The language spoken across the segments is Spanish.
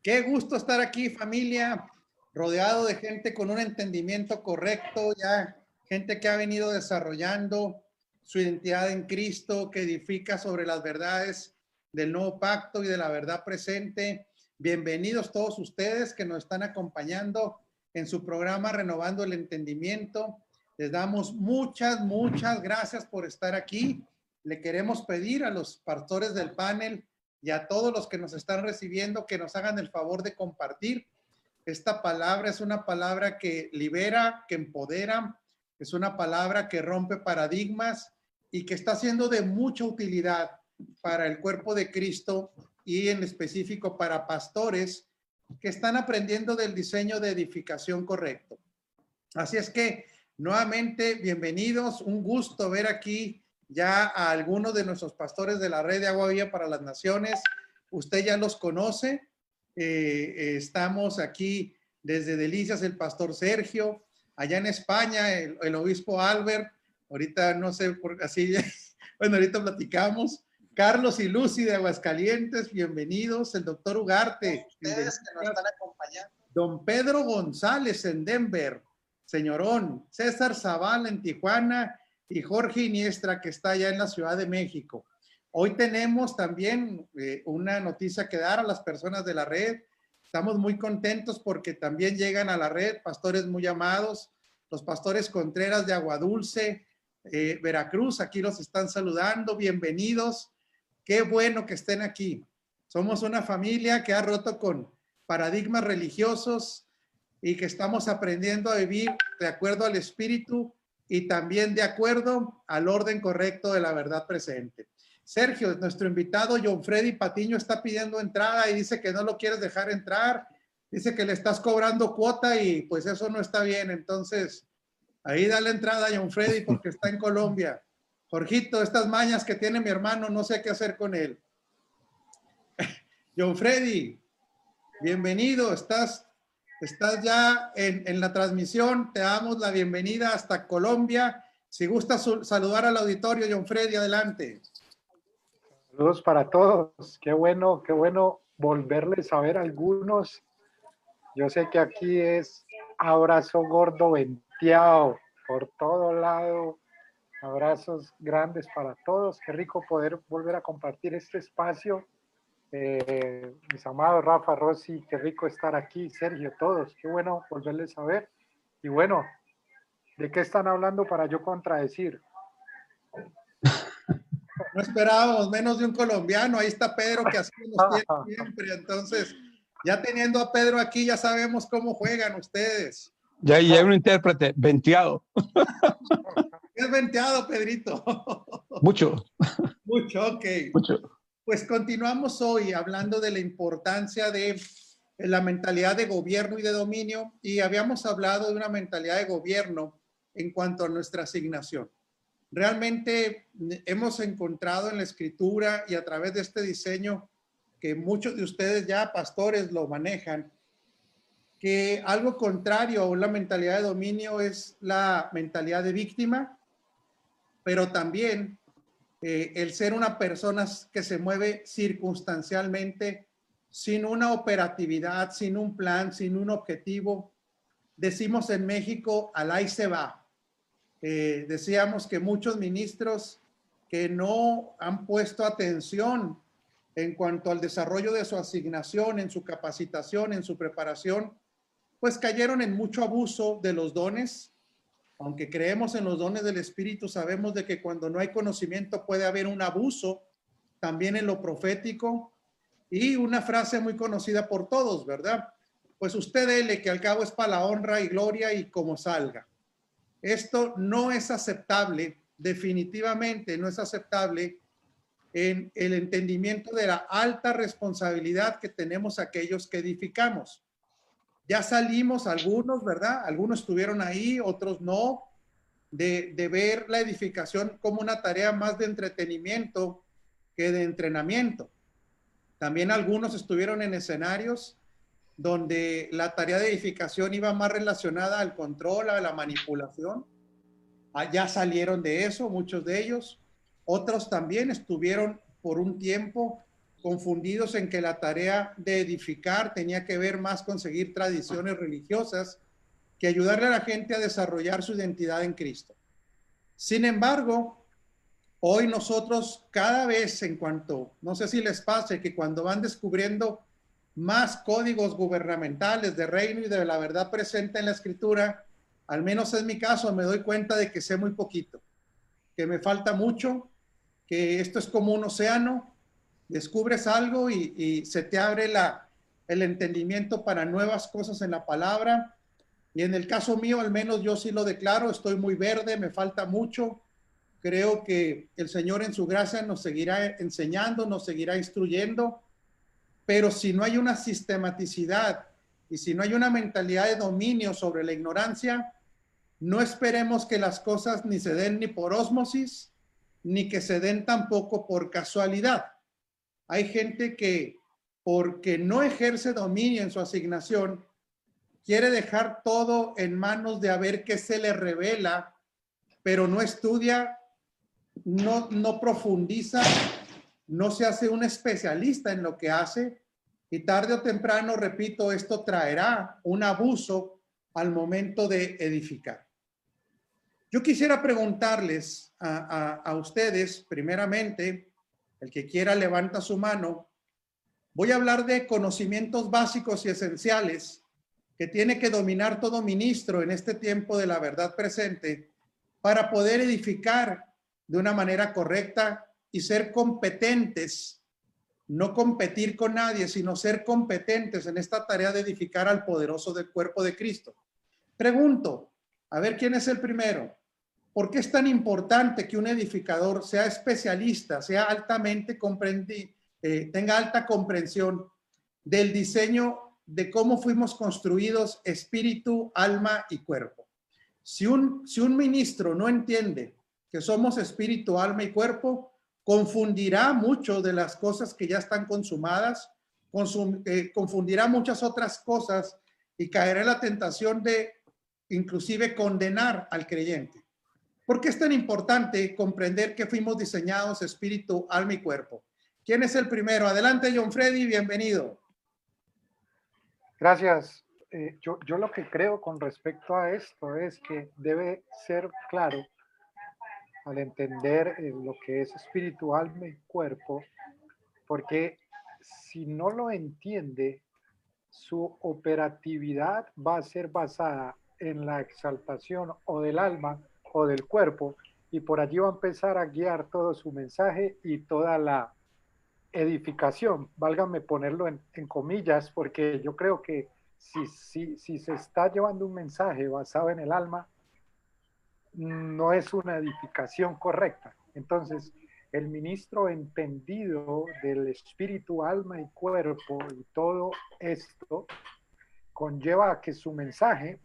Qué gusto estar aquí, familia, rodeado de gente con un entendimiento correcto, ya gente que ha venido desarrollando su identidad en Cristo, que edifica sobre las verdades del nuevo pacto y de la verdad presente. Bienvenidos todos ustedes que nos están acompañando en su programa Renovando el Entendimiento. Les damos muchas gracias por estar aquí. Le queremos pedir a los pastores del panel y a todos los que nos están recibiendo que nos hagan el favor de compartir. Esta palabra es una palabra que libera, que empodera, es una palabra que rompe paradigmas y que está siendo de mucha utilidad para el cuerpo de Cristo y en específico para pastores que están aprendiendo del diseño de edificación correcto. Así es que nuevamente bienvenidos, un gusto ver aquí ya a algunos de nuestros pastores de la red de Agua Viva para las Naciones. Usted ya los conoce. Estamos aquí desde Delicias, el pastor Sergio, allá en España, el obispo Albert. Ahorita no sé, por así, bueno, ahorita platicamos. Carlos y Lucy de Aguascalientes, bienvenidos. El doctor Ugarte. Ustedes que nos están acompañando. Don Pedro González en Denver, señorón. César Zavala en Tijuana y Jorge Iniestra, que está allá en la Ciudad de México. Hoy tenemos también una noticia que dar a las personas de la red. Estamos muy contentos porque también llegan a la red pastores muy amados, los pastores Contreras de Aguadulce, Veracruz, aquí los están saludando, bienvenidos. Qué bueno que estén aquí. Somos una familia que ha roto con paradigmas religiosos y que estamos aprendiendo a vivir de acuerdo al Espíritu y también de acuerdo al orden correcto de la verdad presente. Sergio, nuestro invitado John Freddy Patiño está pidiendo entrada y dice que no lo quieres dejar entrar, dice que le estás cobrando cuota y pues eso no está bien, entonces ahí dale entrada a John Freddy porque está en Colombia. Jorgito, estas mañas que tiene mi hermano, no sé qué hacer con él. John Freddy, bienvenido, estás ya en la transmisión, te damos la bienvenida hasta Colombia. Si gustas saludar al auditorio, John Freddy, adelante. Saludos para todos, qué bueno volverles a ver a algunos. Yo sé que aquí es abrazo gordo venteado por todo lado, abrazos grandes para todos, qué rico poder volver a compartir este espacio. Mis amados Rafa, Rosy, qué rico estar aquí, Sergio, todos, qué bueno volverles a ver. Y bueno, ¿de qué están hablando para yo contradecir? No esperábamos menos de un colombiano, ahí está Pedro que así nos tiene siempre, entonces ya teniendo a Pedro aquí ya sabemos cómo juegan ustedes. Ya hay un intérprete, venteado. ¿Es venteado, Pedrito? Mucho. Mucho, ok. Mucho. Pues continuamos hoy hablando de la importancia de la mentalidad de gobierno y de dominio y habíamos hablado de una mentalidad de gobierno en cuanto a nuestra asignación. Realmente hemos encontrado en la escritura y a través de este diseño que muchos de ustedes ya pastores lo manejan, que algo contrario a la mentalidad de dominio es la mentalidad de víctima, pero también el ser una persona que se mueve circunstancialmente, sin una operatividad, sin un plan, sin un objetivo. Decimos en México, al ahí se va. Decíamos que muchos ministros que no han puesto atención en cuanto al desarrollo de su asignación, en su capacitación, en su preparación, pues cayeron en mucho abuso de los dones. Aunque creemos en los dones del Espíritu, sabemos de que cuando no hay conocimiento puede haber un abuso también en lo profético. Y una frase muy conocida por todos, ¿verdad? Pues usted dele, que al cabo es para la honra y gloria y como salga. Esto no es aceptable, definitivamente no es aceptable en el entendimiento de la alta responsabilidad que tenemos aquellos que edificamos. Ya salimos algunos, ¿verdad? Algunos estuvieron ahí, otros no, de ver la edificación como una tarea más de entretenimiento que de entrenamiento. También algunos estuvieron en escenarios donde la tarea de edificación iba más relacionada al control, a la manipulación. Ya salieron de eso, muchos de ellos. Otros también estuvieron por un tiempo confundidos en que la tarea de edificar tenía que ver más con seguir tradiciones religiosas que ayudarle a la gente a desarrollar su identidad en Cristo. Sin embargo, hoy nosotros cada vez en cuanto, no sé si les pase, que cuando van descubriendo más códigos gubernamentales de reino y de la verdad presente en la Escritura, al menos en mi caso, me doy cuenta de que sé muy poquito, que me falta mucho, que esto es como un océano, descubres algo y se te abre el entendimiento para nuevas cosas en la palabra. Y en el caso mío, al menos yo sí lo declaro, estoy muy verde, me falta mucho. Creo que el Señor en su gracia nos seguirá enseñando, nos seguirá instruyendo, pero si no hay una sistematicidad y si no hay una mentalidad de dominio sobre la ignorancia, no esperemos que las cosas ni se den ni por ósmosis, ni que se den tampoco por casualidad. Hay gente que, porque no ejerce dominio en su asignación, quiere dejar todo en manos de a ver qué se le revela, pero no estudia, no profundiza, no se hace un especialista en lo que hace, y tarde o temprano, repito, esto traerá un abuso al momento de edificar. Yo quisiera preguntarles a ustedes, primeramente, el que quiera levanta su mano. Voy a hablar de conocimientos básicos y esenciales que tiene que dominar todo ministro en este tiempo de la verdad presente para poder edificar de una manera correcta y ser competentes, no competir con nadie, sino ser competentes en esta tarea de edificar al poderoso del cuerpo de Cristo. Pregunto, a ver quién es el primero. ¿Por qué es tan importante que un edificador sea especialista, sea altamente comprendido, tenga alta comprensión del diseño de cómo fuimos construidos espíritu, alma y cuerpo? Si un ministro no entiende que somos espíritu, alma y cuerpo, confundirá mucho de las cosas que ya están consumadas, confundirá muchas otras cosas y caerá en la tentación de inclusive condenar al creyente. ¿Por qué es tan importante comprender que fuimos diseñados espíritu, alma y cuerpo? ¿Quién es el primero? Adelante, John Freddy, bienvenido. Gracias. Yo lo que creo con respecto a esto es que debe ser claro al entender lo que es espíritu, alma y cuerpo, porque si no lo entiende, su operatividad va a ser basada en la exaltación o del alma o del cuerpo, y por allí va a empezar a guiar todo su mensaje y toda la edificación. Válgame ponerlo en comillas, porque yo creo que si se está llevando un mensaje basado en el alma, no es una edificación correcta. Entonces, el ministro entendido del espíritu, alma y cuerpo y todo esto conlleva a que su mensaje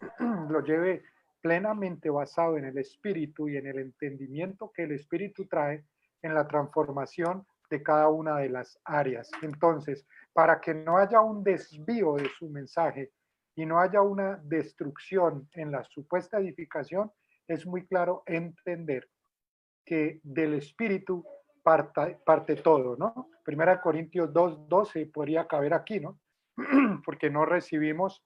lo lleve plenamente basado en el espíritu y en el entendimiento que el espíritu trae en la transformación de cada una de las áreas. Entonces, para que no haya un desvío de su mensaje y no haya una destrucción en la supuesta edificación, es muy claro entender que del espíritu parte todo, ¿no? Primera Corintios 2:12 podría caber aquí, ¿no? Porque no recibimos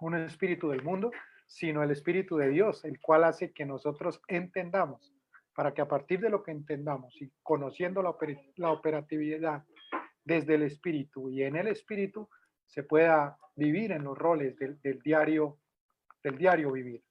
un espíritu del mundo, sino el espíritu de Dios, el cual hace que nosotros entendamos, para que a partir de lo que entendamos y conociendo la operatividad desde el espíritu y en el espíritu, se pueda vivir en los roles del diario vivir.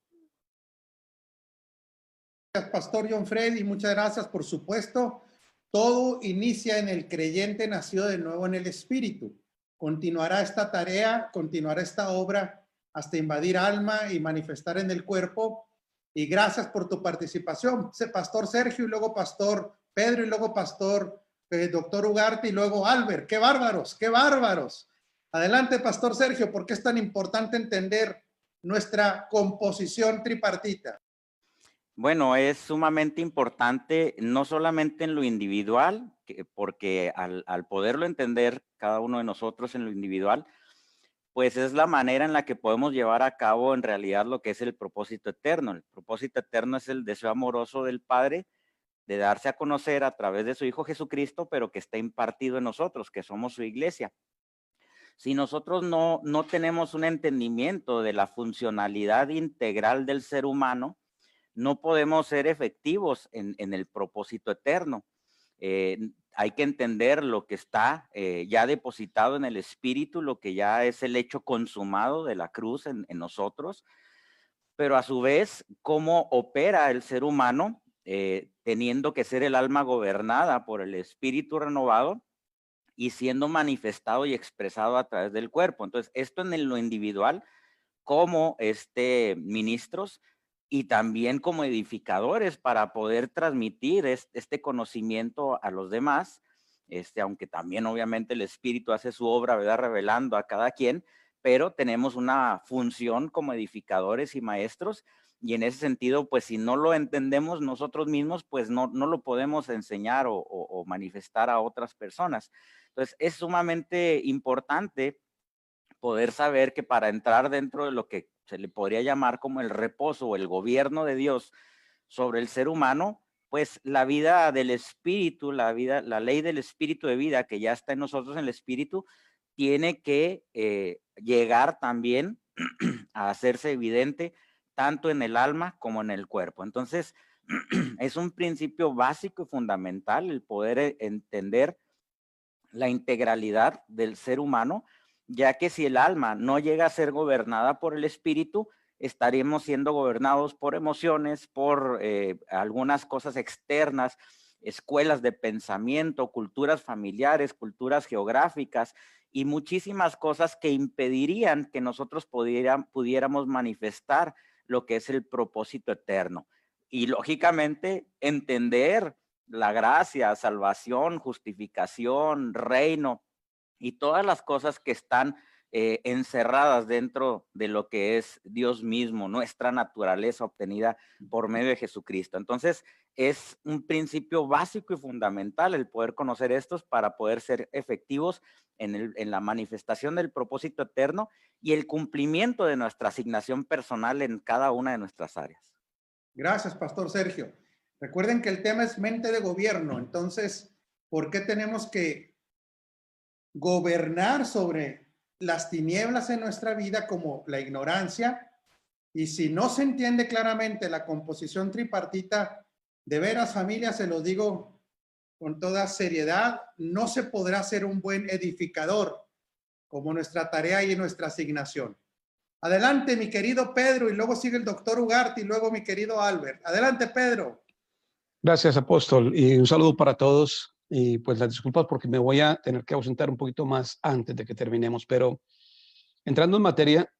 Gracias, Pastor John Freddy, muchas gracias. Por supuesto, todo inicia en el creyente nacido de nuevo en el Espíritu. Continuará esta tarea, continuará esta obra hasta invadir alma y manifestar en el cuerpo. Y gracias por tu participación, Pastor Sergio, y luego Pastor Pedro, y luego Pastor Doctor Ugarte, y luego Albert. ¡Qué bárbaros, qué bárbaros! Adelante, Pastor Sergio, ¿por qué es tan importante entender nuestra composición tripartita? Bueno, es sumamente importante, no solamente en lo individual, porque al poderlo entender cada uno de nosotros en lo individual, pues es la manera en la que podemos llevar a cabo en realidad lo que es el propósito eterno. El propósito eterno es el deseo amoroso del Padre de darse a conocer a través de su Hijo Jesucristo, pero que está impartido en nosotros, que somos su iglesia. Si nosotros no tenemos un entendimiento de la funcionalidad integral del ser humano, no podemos ser efectivos en el propósito eterno. Hay que entender lo que está ya depositado en el espíritu, lo que ya es el hecho consumado de la cruz en nosotros, pero a su vez, cómo opera el ser humano, teniendo que ser el alma gobernada por el espíritu renovado y siendo manifestado y expresado a través del cuerpo. Entonces, esto en lo individual, como ministros y también como edificadores para poder transmitir este conocimiento a los demás, aunque también obviamente el Espíritu hace su obra, ¿verdad? Revelando a cada quien, pero tenemos una función como edificadores y maestros, y en ese sentido, pues si no lo entendemos nosotros mismos, pues no lo podemos enseñar o manifestar a otras personas. Entonces, es sumamente importante poder saber que para entrar dentro de lo que se le podría llamar como el reposo o el gobierno de Dios sobre el ser humano, pues la vida del espíritu, la ley del espíritu de vida que ya está en nosotros en el espíritu, tiene que llegar también a hacerse evidente tanto en el alma como en el cuerpo. Entonces, es un principio básico y fundamental el poder entender la integralidad del ser humano, ya que si el alma no llega a ser gobernada por el espíritu, estaremos siendo gobernados por emociones, por algunas cosas externas, escuelas de pensamiento, culturas familiares, culturas geográficas y muchísimas cosas que impedirían que nosotros pudiéramos manifestar lo que es el propósito eterno. Y lógicamente entender la gracia, salvación, justificación, reino y todas las cosas que están encerradas dentro de lo que es Dios mismo, nuestra naturaleza obtenida por medio de Jesucristo. Entonces, es un principio básico y fundamental el poder conocer estos para poder ser efectivos en la manifestación del propósito eterno y el cumplimiento de nuestra asignación personal en cada una de nuestras áreas. Gracias, Pastor Sergio. Recuerden que el tema es mente de gobierno. Entonces, ¿por qué tenemos que gobernar sobre las tinieblas en nuestra vida como la ignorancia? Y si no se entiende claramente la composición tripartita, de veras, familia, se lo digo con toda seriedad, no se podrá ser un buen edificador como nuestra tarea y nuestra asignación. Adelante, mi querido Pedro, y luego sigue el doctor Ugarte y luego mi querido Albert. Adelante, Pedro. Gracias, apóstol, y un saludo para todos. Y pues las disculpas porque me voy a tener que ausentar un poquito más antes de que terminemos, pero entrando en materia,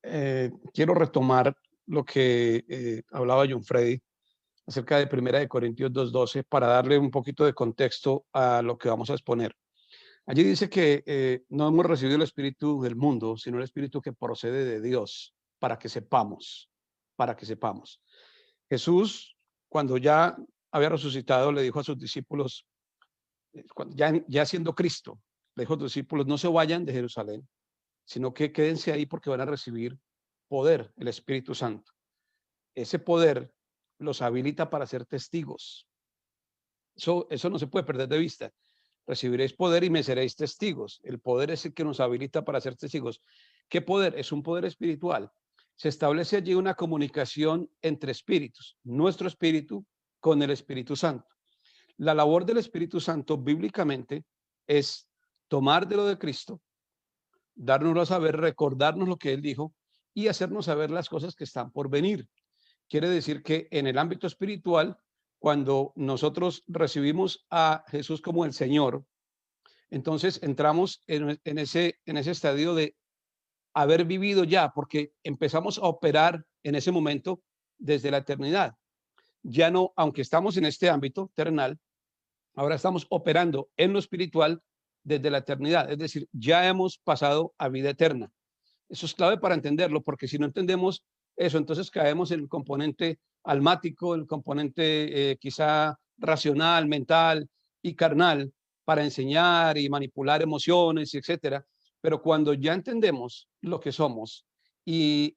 quiero retomar lo que hablaba John Freddy acerca de 1 Corintios 2:12 para darle un poquito de contexto a lo que vamos a exponer. Allí dice que no hemos recibido el espíritu del mundo, sino el espíritu que procede de Dios, para que sepamos. Jesús, cuando ya había resucitado, le dijo a sus discípulos, ya siendo Cristo, le dijo a sus discípulos, no se vayan de Jerusalén, sino que quédense ahí porque van a recibir poder, el Espíritu Santo. Ese poder los habilita para ser testigos. Eso no se puede perder de vista. Recibiréis poder y me seréis testigos. El poder es el que nos habilita para ser testigos. ¿Qué poder? Es un poder espiritual. Se establece allí una comunicación entre espíritus, nuestro espíritu con el Espíritu Santo. La labor del Espíritu Santo bíblicamente es tomar de lo de Cristo, dárnoslo a saber, recordarnos lo que Él dijo y hacernos saber las cosas que están por venir. Quiere decir que en el ámbito espiritual, cuando nosotros recibimos a Jesús como el Señor, entonces entramos en ese estadio de haber vivido ya, porque empezamos a operar en ese momento desde la eternidad. Ya no, aunque estamos en este ámbito terrenal, ahora estamos operando en lo espiritual desde la eternidad, es decir, ya hemos pasado a vida eterna. Eso es clave para entenderlo, porque si no entendemos eso, entonces caemos en el componente almático, el componente quizá racional, mental y carnal para enseñar y manipular emociones, etcétera. Pero cuando ya entendemos lo que somos y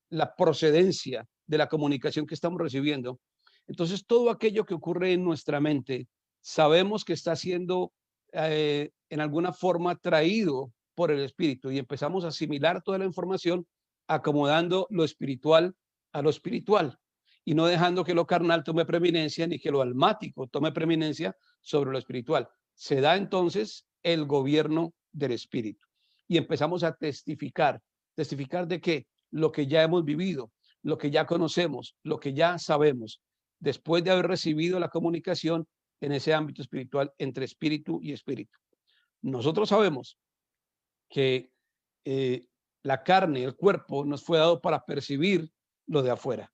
la procedencia de la comunicación que estamos recibiendo, entonces todo aquello que ocurre en nuestra mente, sabemos que está siendo en alguna forma traído por el espíritu y empezamos a asimilar toda la información acomodando lo espiritual a lo espiritual y no dejando que lo carnal tome preeminencia ni que lo almático tome preeminencia sobre lo espiritual. Se da entonces el gobierno del espíritu y empezamos a testificar. ¿Testificar de qué? Lo que ya hemos vivido, lo que ya conocemos, lo que ya sabemos, después de haber recibido la comunicación en ese ámbito espiritual entre espíritu y espíritu. Nosotros sabemos que la carne, el cuerpo, nos fue dado para percibir lo de afuera.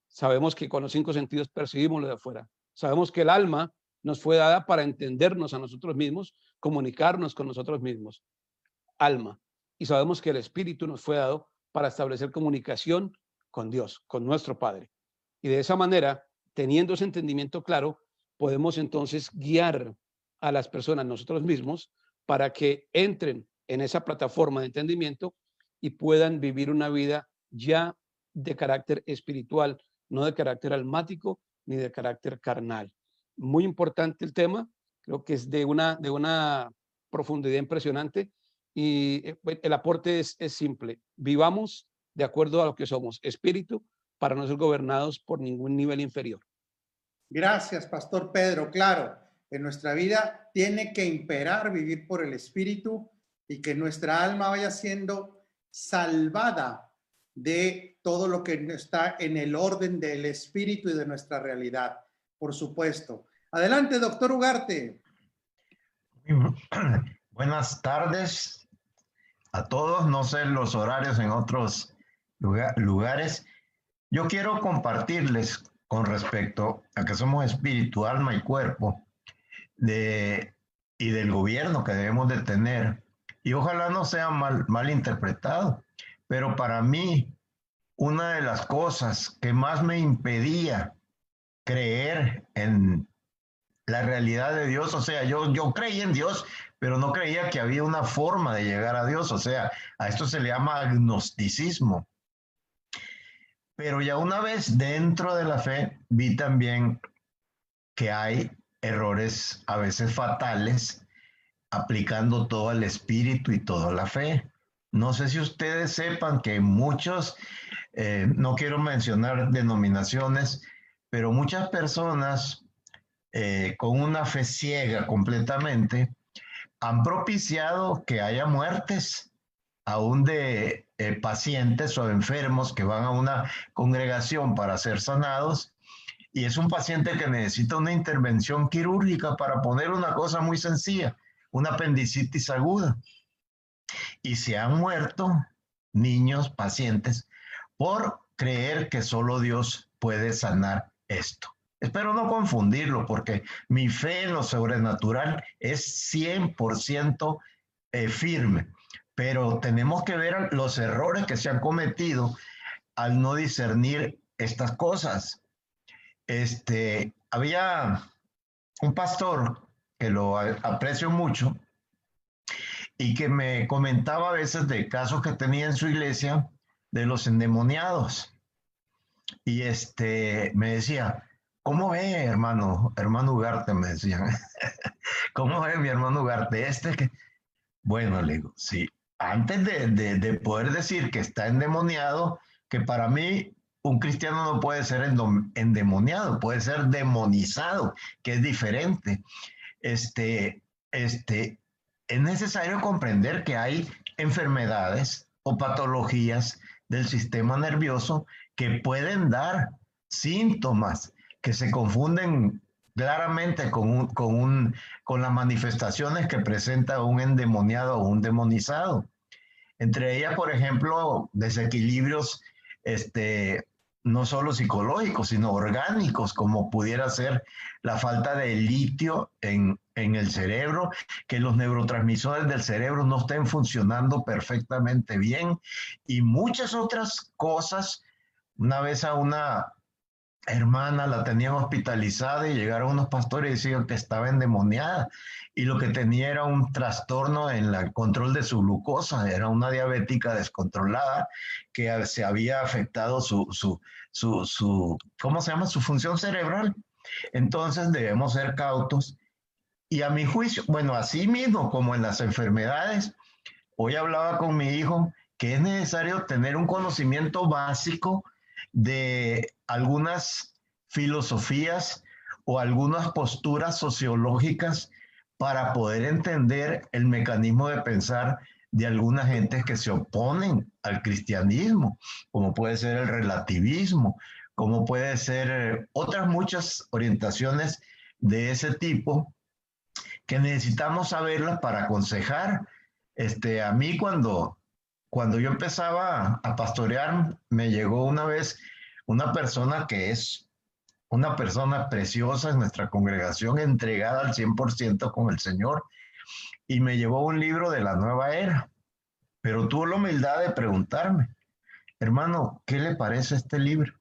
Sabemos que con los 5 sentidos percibimos lo de afuera. Sabemos que el alma nos fue dada para entendernos a nosotros mismos, comunicarnos con nosotros mismos. Alma. Y sabemos que el espíritu nos fue dado para establecer comunicación con Dios, con nuestro Padre. Y de esa manera, teniendo ese entendimiento claro, podemos entonces guiar a las personas, nosotros mismos, para que entren en esa plataforma de entendimiento y puedan vivir una vida ya de carácter espiritual, no de carácter almático ni de carácter carnal. Muy importante el tema, creo que es de una profundidad impresionante y el aporte es simple. Vivamos de acuerdo a lo que somos, espíritu, para no ser gobernados por ningún nivel inferior. Gracias, Pastor Pedro. Claro, en nuestra vida tiene que imperar vivir por el espíritu y que nuestra alma vaya siendo salvada de todo lo que está en el orden del espíritu y de nuestra realidad, por supuesto. Adelante, doctor Ugarte. Buenas tardes a todos. No sé los horarios en otros lugares. Yo quiero compartirles con respecto a que somos espíritu, alma y cuerpo y del gobierno que debemos de tener. Y ojalá no sea mal interpretado, pero para mí una de las cosas que más me impedía creer en la realidad de Dios, o sea, yo creí en Dios, pero no creía que había una forma de llegar a Dios, o sea, a esto se le llama agnosticismo. Pero ya una vez dentro de la fe, vi también que hay errores a veces fatales aplicando todo el espíritu y toda la fe. No sé si ustedes sepan que muchos, no quiero mencionar denominaciones, pero muchas personas con una fe ciega completamente han propiciado que haya muertes aún de pacientes o enfermos que van a una congregación para ser sanados, y es un paciente que necesita una intervención quirúrgica para poner una cosa muy sencilla, una apendicitis aguda. Y se han muerto niños, pacientes, por creer que solo Dios puede sanar esto. Espero no confundirlo, porque mi fe en lo sobrenatural es 100% firme. Pero tenemos que ver los errores que se han cometido al no discernir estas cosas. Había un pastor que lo aprecio mucho y que me comentaba a veces de casos que tenía en su iglesia de los endemoniados. Y me decía, ¿cómo ve, hermano Ugarte? Me decían, ¿cómo ve mi hermano Ugarte? Bueno, le digo, sí. Antes de poder decir que está endemoniado, que para mí un cristiano no puede ser endemoniado, puede ser demonizado, que es diferente. Es necesario comprender que hay enfermedades o patologías del sistema nervioso que pueden dar síntomas que se confunden claramente con las manifestaciones que presenta un endemoniado o un demonizado. Entre ellas, por ejemplo, desequilibrios no solo psicológicos, sino orgánicos, como pudiera ser la falta de litio en el cerebro, que los neurotransmisores del cerebro no estén funcionando perfectamente bien, y muchas otras cosas. Una vez a una hermana la tenían hospitalizada y llegaron unos pastores y decían que estaba endemoniada y lo que tenía era un trastorno en el control de su glucosa, era una diabética descontrolada que se había afectado ¿cómo se llama? Su función cerebral. Entonces debemos ser cautos y a mi juicio, bueno, así mismo como en las enfermedades, hoy hablaba con mi hijo que es necesario tener un conocimiento básico de algunas filosofías o algunas posturas sociológicas para poder entender el mecanismo de pensar de algunas gentes que se oponen al cristianismo, como puede ser el relativismo, como puede ser otras muchas orientaciones de ese tipo que necesitamos saberlas para aconsejar. A mí cuando yo empezaba a pastorear, me llegó una vez una persona que es una persona preciosa en nuestra congregación, entregada al 100% con el Señor, y me llevó un libro de la nueva era, pero tuvo la humildad de preguntarme, hermano, ¿qué le parece este libro?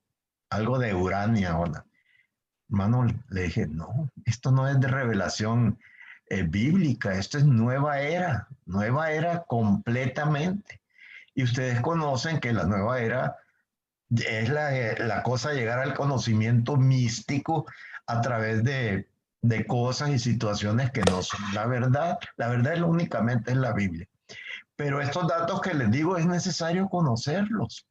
Algo de Urania, hola. Hermano, le dije, no, esto no es de revelación bíblica, esto es nueva era completamente. Y ustedes conocen que la nueva era es la cosa de llegar al conocimiento místico a través de cosas y situaciones que no son la verdad. La verdad es únicamente en la Biblia. Pero estos datos que les digo es necesario conocerlos.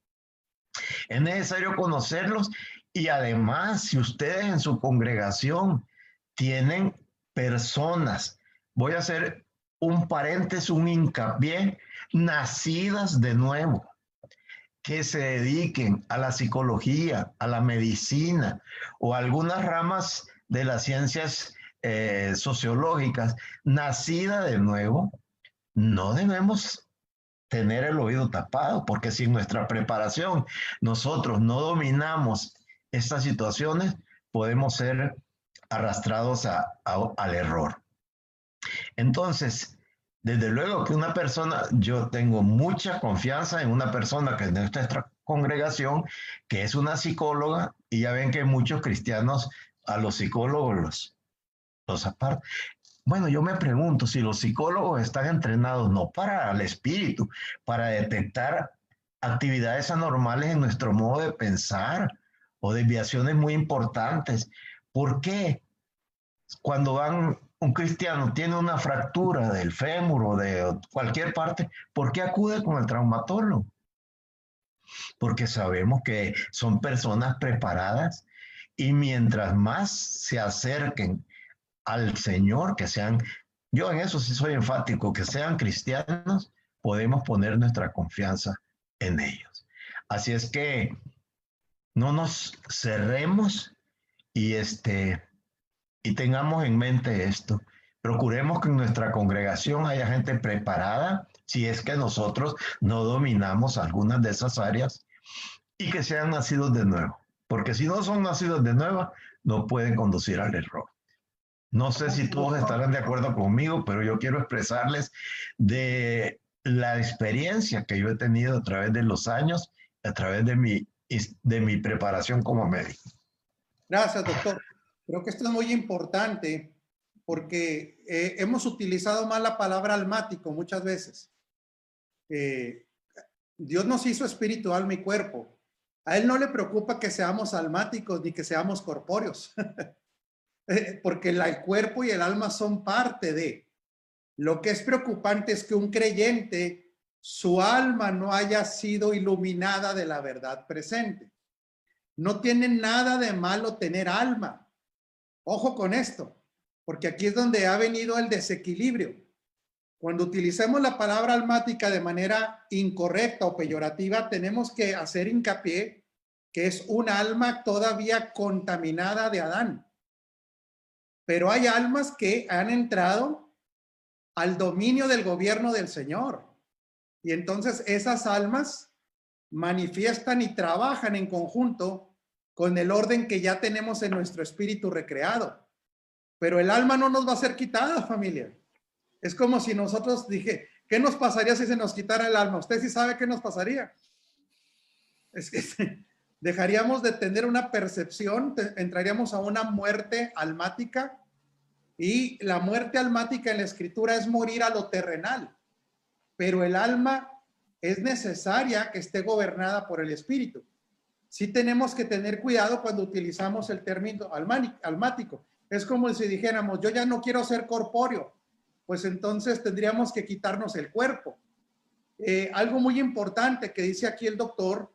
Es necesario conocerlos y además, si ustedes en su congregación tienen personas, voy a hacer un paréntesis, un hincapié, nacidas de nuevo, que se dediquen a la psicología, a la medicina o a algunas ramas de las ciencias sociológicas, nacida de nuevo, no debemos tener el oído tapado, porque si en nuestra preparación nosotros no dominamos estas situaciones, podemos ser arrastrados al error. Entonces, desde luego que una persona, yo tengo mucha confianza en una persona que es de nuestra congregación, que es una psicóloga, y ya ven que muchos cristianos a los psicólogos los apartan. Bueno, yo me pregunto si los psicólogos están entrenados no para el espíritu, para detectar actividades anormales en nuestro modo de pensar o desviaciones muy importantes. ¿Por qué? Cuando un cristiano tiene una fractura del fémur o de cualquier parte, ¿por qué acude con el traumatólogo? Porque sabemos que son personas preparadas y mientras más se acerquen al Señor, que sean, yo en eso sí soy enfático, que sean cristianos, podemos poner nuestra confianza en ellos. Así es que no nos cerremos y y tengamos en mente esto. Procuremos que en nuestra congregación haya gente preparada, si es que nosotros no dominamos algunas de esas áreas, y que sean nacidos de nuevo. Porque si no son nacidos de nuevo, no pueden conducir al error. No sé si todos estarán de acuerdo conmigo, pero yo quiero expresarles de la experiencia que yo he tenido a través de los años, a través de mi preparación como médico. Gracias, doctor. Creo que esto es muy importante porque hemos utilizado mal la palabra almático muchas veces. Dios nos hizo espíritu, alma y cuerpo. A Él no le preocupa que seamos almáticos ni que seamos corpóreos, porque el cuerpo y el alma son parte de. Lo que es preocupante es que un creyente, su alma no haya sido iluminada de la verdad presente. No tiene nada de malo tener alma. Ojo con esto, porque aquí es donde ha venido el desequilibrio. Cuando utilicemos la palabra almática de manera incorrecta o peyorativa, tenemos que hacer hincapié que es un alma todavía contaminada de Adán. Pero hay almas que han entrado al dominio del gobierno del Señor. Y entonces esas almas manifiestan y trabajan en conjunto con el orden que ya tenemos en nuestro espíritu recreado. Pero el alma no nos va a ser quitada, familia. Es como si nosotros dije, ¿qué nos pasaría si se nos quitara el alma? ¿Usted sí sabe qué nos pasaría? Es que dejaríamos de tener una percepción, entraríamos a una muerte almática, y la muerte almática en la escritura es morir a lo terrenal, pero el alma es necesaria que esté gobernada por el espíritu. Sí tenemos que tener cuidado cuando utilizamos el término almático. Es como si dijéramos, yo ya no quiero ser corpóreo, pues entonces tendríamos que quitarnos el cuerpo. Algo muy importante que dice aquí el doctor,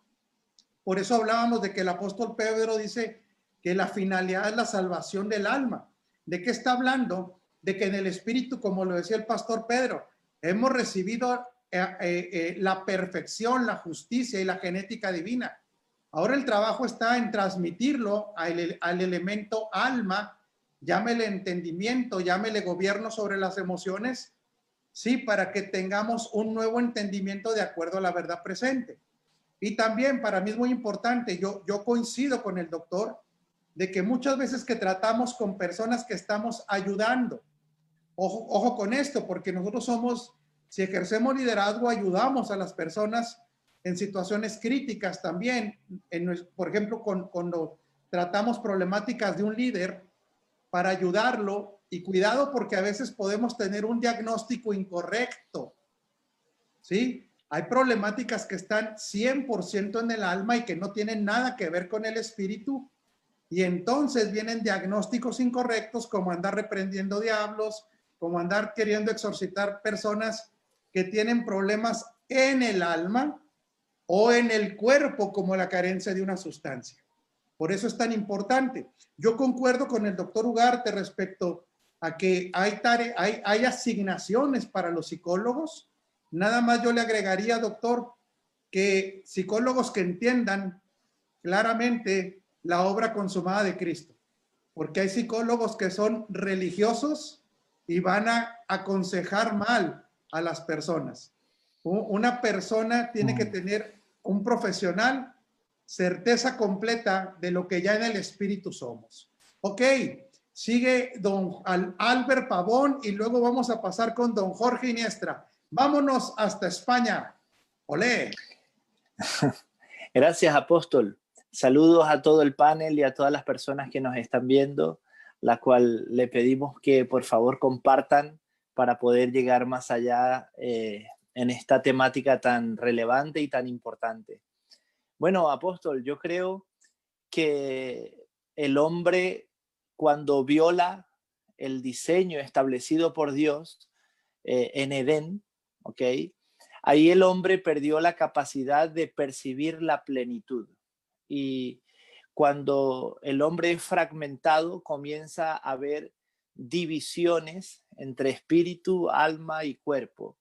por eso hablábamos de que el apóstol Pedro dice que la finalidad es la salvación del alma. ¿De qué está hablando? De que en el espíritu, como lo decía el pastor Pedro, hemos recibido la perfección, la justicia y la genética divina. Ahora el trabajo está en transmitirlo al elemento alma, llámele entendimiento, llámele gobierno sobre las emociones, sí, para que tengamos un nuevo entendimiento de acuerdo a la verdad presente. Y también para mí es muy importante, yo coincido con el doctor, de que muchas veces que tratamos con personas que estamos ayudando, ojo con esto, porque nosotros somos, si ejercemos liderazgo, ayudamos a las personas en situaciones críticas también, por ejemplo, cuando tratamos problemáticas de un líder para ayudarlo, y cuidado porque a veces podemos tener un diagnóstico incorrecto, ¿sí? Hay problemáticas que están 100% en el alma y que no tienen nada que ver con el espíritu, y entonces vienen diagnósticos incorrectos como andar reprendiendo diablos, como andar queriendo exorcitar personas que tienen problemas en el alma o en el cuerpo, como la carencia de una sustancia. Por eso es tan importante. Yo concuerdo con el doctor Ugarte respecto a que hay asignaciones para los psicólogos. Nada más yo le agregaría, doctor, que psicólogos que entiendan claramente la obra consumada de Cristo, porque hay psicólogos que son religiosos y van a aconsejar mal a las personas. Una persona tiene que tener, un profesional, certeza completa de lo que ya en el espíritu somos. Ok, sigue don Albert Pavón y luego vamos a pasar con don Jorge Iniestra. Vámonos hasta España. Olé. Gracias, apóstol. Saludos a todo el panel y a todas las personas que nos están viendo, la cual le pedimos que por favor compartan para poder llegar más allá en esta temática tan relevante y tan importante. Bueno, apóstol, yo creo que el hombre, cuando viola el diseño establecido por Dios en Edén, ¿ok? Ahí el hombre perdió la capacidad de percibir la plenitud. Y cuando el hombre es fragmentado, comienza a haber divisiones entre espíritu, alma y cuerpo.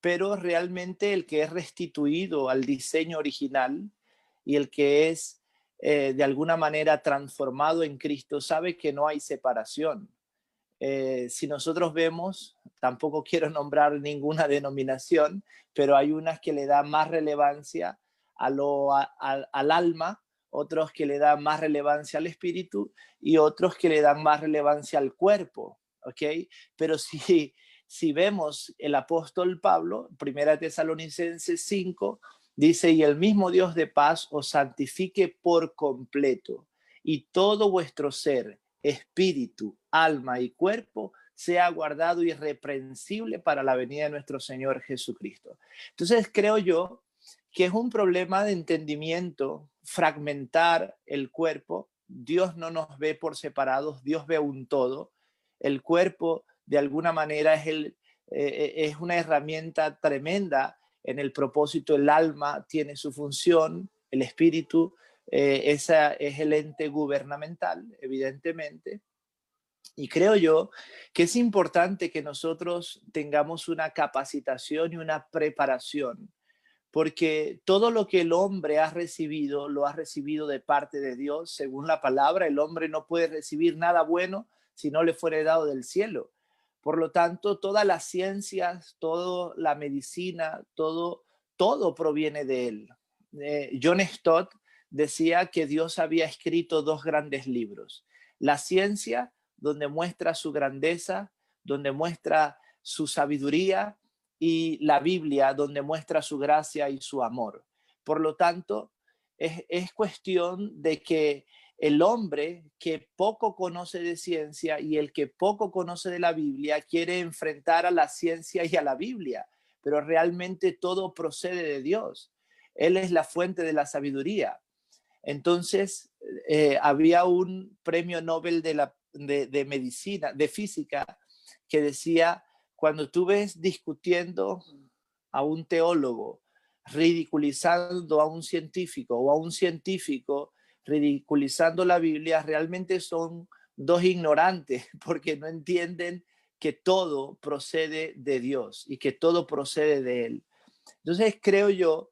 Pero realmente el que es restituido al diseño original y el que es de alguna manera transformado en Cristo sabe que no hay separación. Si nosotros vemos, tampoco quiero nombrar ninguna denominación, pero hay unas que le dan más relevancia al alma, otros que le dan más relevancia al espíritu y otros que le dan más relevancia al cuerpo, ¿ok? Pero si vemos el apóstol Pablo, 1 Tesalonicenses 5, dice, y el mismo Dios de paz os santifique por completo, y todo vuestro ser, espíritu, alma y cuerpo sea guardado irreprensible para la venida de nuestro Señor Jesucristo. Entonces creo yo que es un problema de entendimiento fragmentar el cuerpo. Dios no nos ve por separados, Dios ve un todo. El cuerpo de alguna manera es una herramienta tremenda en el propósito. El alma tiene su función, el espíritu esa es el ente gubernamental, evidentemente. Y creo yo que es importante que nosotros tengamos una capacitación y una preparación, porque todo lo que el hombre ha recibido, lo ha recibido de parte de Dios. Según la palabra, el hombre no puede recibir nada bueno si no le fuere dado del cielo. Por lo tanto, todas las ciencias, toda la medicina, todo proviene de él. John Stott decía que Dios había escrito 2 grandes libros. La ciencia, donde muestra su grandeza, donde muestra su sabiduría, y la Biblia, donde muestra su gracia y su amor. Por lo tanto, es cuestión de que el hombre que poco conoce de ciencia y el que poco conoce de la Biblia quiere enfrentar a la ciencia y a la Biblia, pero realmente todo procede de Dios. Él es la fuente de la sabiduría. Entonces, había un premio Nobel de medicina, de física, que decía, cuando tú ves discutiendo a un teólogo, ridiculizando a un científico o a un científico ridiculizando la Biblia, realmente son dos ignorantes porque no entienden que todo procede de Dios y que todo procede de Él. Entonces creo yo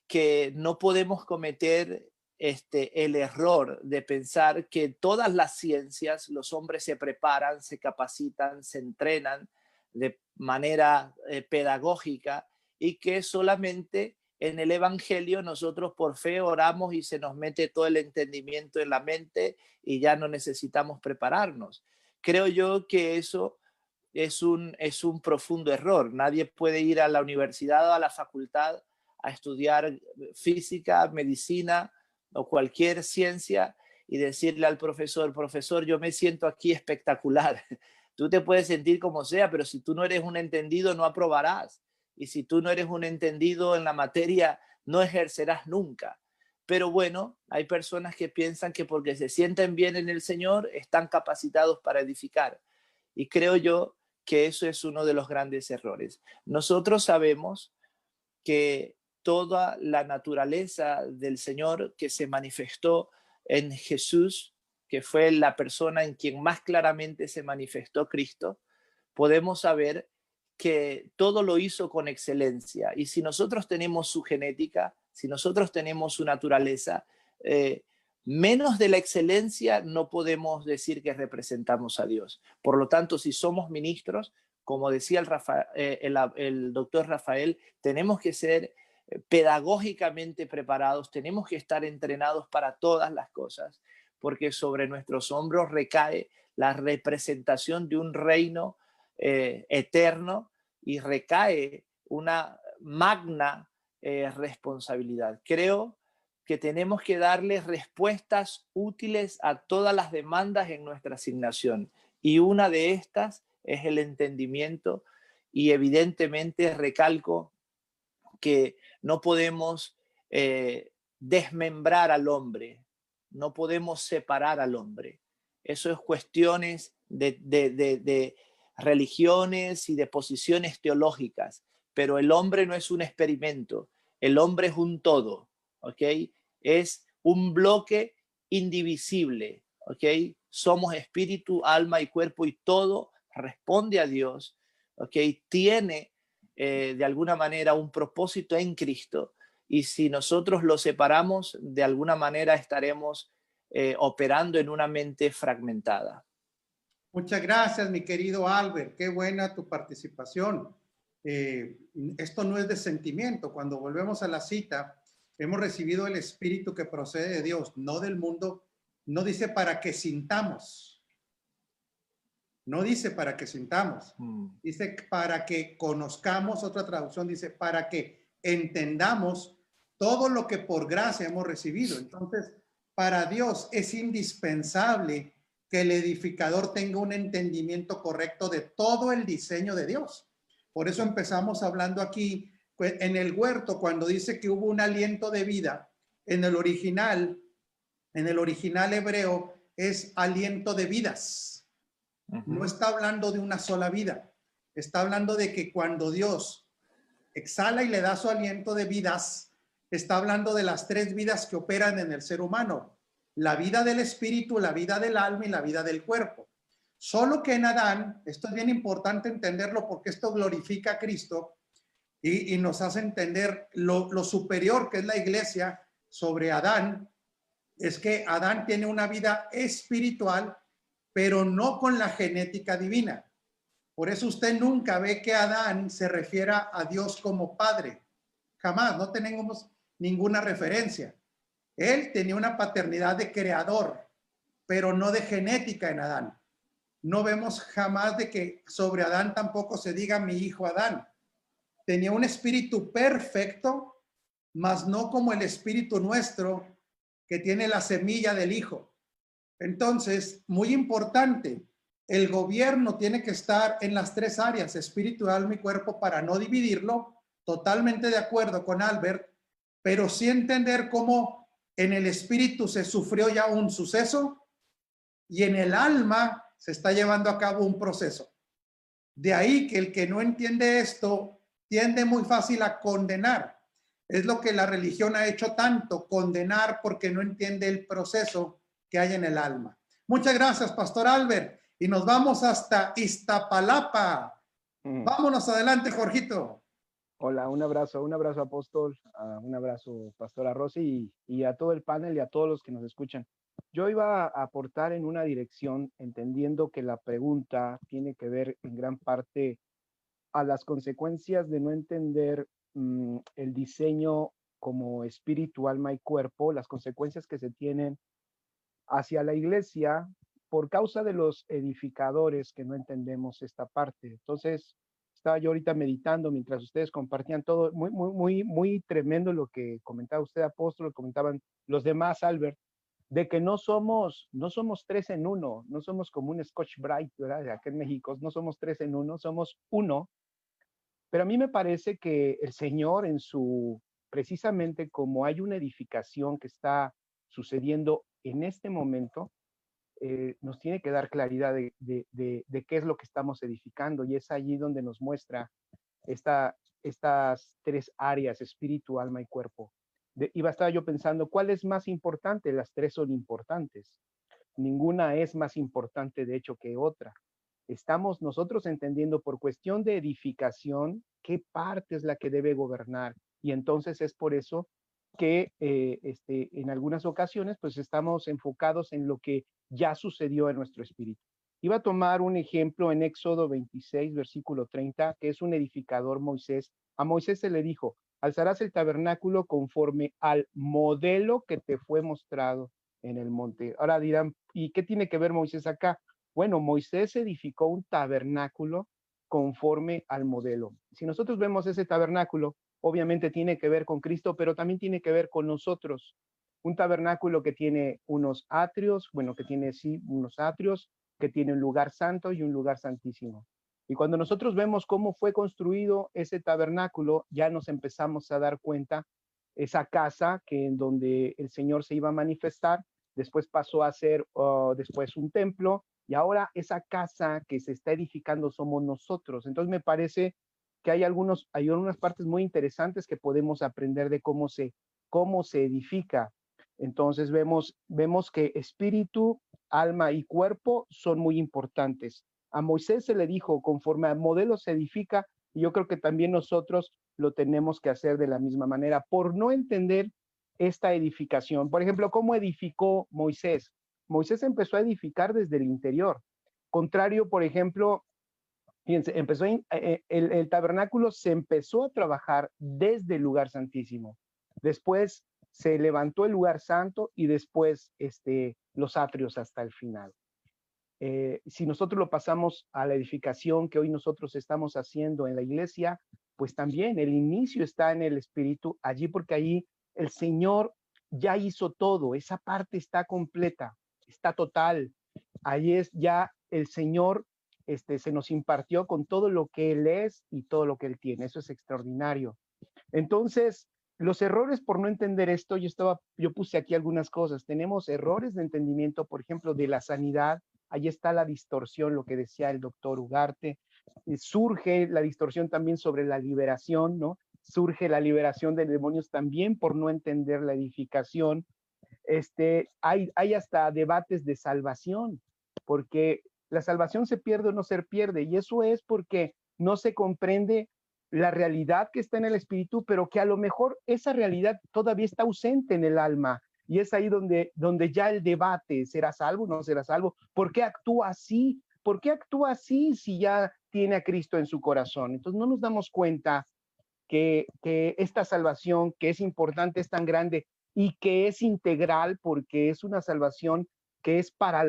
que no podemos cometer el error de pensar que todas las ciencias, los hombres se preparan, se capacitan, se entrenan de manera pedagógica y que solamente en el Evangelio nosotros por fe oramos y se nos mete todo el entendimiento en la mente y ya no necesitamos prepararnos. Creo yo que eso es un profundo error. Nadie puede ir a la universidad o a la facultad a estudiar física, medicina o cualquier ciencia y decirle al profesor, profesor, yo me siento aquí espectacular. Tú te puedes sentir como sea, pero si tú no eres un entendido, no aprobarás. Y si tú no eres un entendido en la materia, no ejercerás nunca. Pero bueno, hay personas que piensan que porque se sienten bien en el Señor, están capacitados para edificar. Y creo yo que eso es uno de los grandes errores. Nosotros sabemos que toda la naturaleza del Señor que se manifestó en Jesús, que fue la persona en quien más claramente se manifestó Cristo, podemos saber que todo lo hizo con excelencia. Y si nosotros tenemos su genética, si nosotros tenemos su naturaleza, menos de la excelencia no podemos decir que representamos a Dios. Por lo tanto, si somos ministros, como decía el doctor Rafael, tenemos que ser pedagógicamente preparados, tenemos que estar entrenados para todas las cosas, porque sobre nuestros hombros recae la representación de un reino eterno y recae una magna responsabilidad. Creo que tenemos que darle respuestas útiles a todas las demandas en nuestra asignación y una de estas es el entendimiento y evidentemente recalco que no podemos desmembrar al hombre, no podemos separar al hombre. Eso es cuestiones de religiones y de posiciones teológicas, pero el hombre no es un experimento, el hombre es un todo, ¿ok? Es un bloque indivisible, ¿ok? Somos espíritu, alma y cuerpo y todo responde a Dios, ¿ok? Tiene de alguna manera un propósito en Cristo y si nosotros lo separamos, de alguna manera estaremos operando en una mente fragmentada. Muchas gracias, mi querido Albert. Qué buena tu participación. Esto no es de sentimiento. Cuando volvemos a la cita, hemos recibido el Espíritu que procede de Dios, no del mundo. No dice para que sintamos. No dice para que sintamos. Dice para que conozcamos. Otra traducción dice para que entendamos todo lo que por gracia hemos recibido. Entonces, para Dios es indispensable que el edificador tenga un entendimiento correcto de todo el diseño de Dios. Por eso empezamos hablando aquí en el huerto, cuando dice que hubo un aliento de vida, en el original hebreo es aliento de vidas. No está hablando de una sola vida. Está hablando de que cuando Dios exhala y le da su aliento de vidas, está hablando de las tres vidas que operan en el ser humano. La vida del espíritu, la vida del alma y la vida del cuerpo. Solo que en Adán, esto es bien importante entenderlo porque esto glorifica a Cristo y nos hace entender lo superior que es la iglesia sobre Adán, es que Adán tiene una vida espiritual, pero no con la genética divina. Por eso usted nunca ve que Adán se refiera a Dios como padre. Jamás, no tenemos ninguna referencia. Él tenía una paternidad de creador, pero no de genética en Adán. No vemos jamás de que sobre Adán tampoco se diga mi hijo Adán. Tenía un espíritu perfecto, mas no como el espíritu nuestro que tiene la semilla del Hijo. Entonces, muy importante, el gobierno tiene que estar en las tres áreas, espíritu, alma y cuerpo, para no dividirlo. Totalmente de acuerdo con Albert, pero sí entender cómo en el espíritu se sufrió ya un suceso y en el alma se está llevando a cabo un proceso. De ahí que el que no entiende esto tiende muy fácil a condenar. Es lo que la religión ha hecho tanto, condenar porque no entiende el proceso que hay en el alma. Muchas gracias, Pastor Albert. Y nos vamos hasta Iztapalapa. Vámonos adelante, Jorgito. Hola, un abrazo apóstol, un abrazo pastora Rosy y a todo el panel y a todos los que nos escuchan. Yo iba a aportar en una dirección, entendiendo que la pregunta tiene que ver en gran parte a las consecuencias de no entender el diseño como espíritu, alma y cuerpo, las consecuencias que se tienen hacia la iglesia por causa de los edificadores que no entendemos esta parte. Entonces, estaba yo ahorita meditando mientras ustedes compartían todo, muy tremendo lo que comentaba usted, apóstol, lo comentaban los demás, Albert, de que no somos tres en uno, no somos como un Scotch Brite, ¿verdad? De acá en México, no somos tres en uno, somos uno. Pero a mí me parece que el Señor precisamente como hay una edificación que está sucediendo en este momento, nos tiene que dar claridad de qué es lo que estamos edificando, y es allí donde nos muestra estas tres áreas, espíritu, alma y cuerpo. Iba a estar yo pensando, ¿cuál es más importante? Las tres son importantes. Ninguna es más importante, de hecho, que otra. Estamos nosotros entendiendo por cuestión de edificación qué parte es la que debe gobernar, y entonces es por eso que en algunas ocasiones pues estamos enfocados en lo que ya sucedió en nuestro espíritu. Iba a tomar un ejemplo en Éxodo 26, versículo 30, que es un edificador Moisés. A Moisés se le dijo, alzarás el tabernáculo conforme al modelo que te fue mostrado en el monte. Ahora dirán, ¿y qué tiene que ver Moisés acá? Bueno, Moisés edificó un tabernáculo conforme al modelo. Si nosotros vemos ese tabernáculo, obviamente tiene que ver con Cristo, pero también tiene que ver con nosotros. Un tabernáculo que tiene unos atrios, que tiene unos atrios, que tiene un lugar santo y un lugar santísimo. Y cuando nosotros vemos cómo fue construido ese tabernáculo, ya nos empezamos a dar cuenta, esa casa en donde el Señor se iba a manifestar, después pasó a ser después un templo, y ahora esa casa que se está edificando somos nosotros. Entonces me parece que hay algunas partes muy interesantes que podemos aprender de cómo se edifica. Entonces vemos que espíritu, alma y cuerpo son muy importantes. A Moisés se le dijo, conforme al modelo se edifica, y yo creo que también nosotros lo tenemos que hacer de la misma manera, por no entender esta edificación. Por ejemplo, ¿cómo edificó Moisés? Moisés empezó a edificar desde el interior. Contrario, por ejemplo, fíjense, el tabernáculo se empezó a trabajar desde el lugar santísimo. Después se levantó el lugar santo y después los atrios hasta el final. Si nosotros lo pasamos a la edificación que hoy nosotros estamos haciendo en la iglesia, pues también el inicio está en el espíritu, allí, porque allí el Señor ya hizo todo, esa parte está completa, está total. Ahí es ya el Señor se nos impartió con todo lo que Él es y todo lo que Él tiene. Eso es extraordinario. Entonces, los errores por no entender esto, yo puse aquí algunas cosas. Tenemos errores de entendimiento, por ejemplo, de la sanidad. Ahí está la distorsión, lo que decía el doctor Ugarte. Surge la distorsión también sobre la liberación, ¿no? Surge la liberación de demonios también por no entender la edificación. Hay hasta debates de salvación, porque la salvación se pierde o no se pierde, y eso es porque no se comprende la realidad que está en el espíritu, pero que a lo mejor esa realidad todavía está ausente en el alma, y es ahí donde ya el debate, ¿será salvo o no será salvo? ¿Por qué actúa así? ¿Por qué actúa así si ya tiene a Cristo en su corazón? Entonces no nos damos cuenta que esta salvación, que es importante, es tan grande y que es integral, porque es una salvación que es para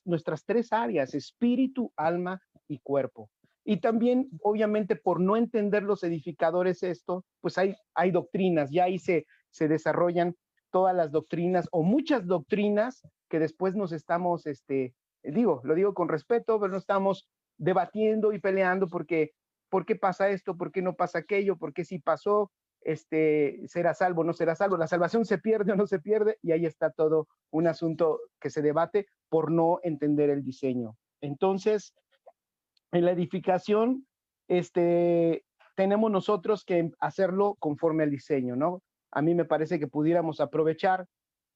nuestras tres áreas, espíritu, alma y cuerpo. Y también, obviamente, por no entender los edificadores esto, pues hay doctrinas, ya ahí se desarrollan todas las doctrinas o muchas doctrinas que después nos estamos, lo digo con respeto, pero no estamos debatiendo y peleando porque, ¿por qué pasa esto? ¿Por qué no pasa aquello? ¿Por qué si pasó? ¿Será salvo o no será salvo? ¿La salvación se pierde o no se pierde? Y ahí está todo un asunto que se debate por no entender el diseño. Entonces, en la edificación, tenemos nosotros que hacerlo conforme al diseño, ¿no? A mí me parece que pudiéramos aprovechar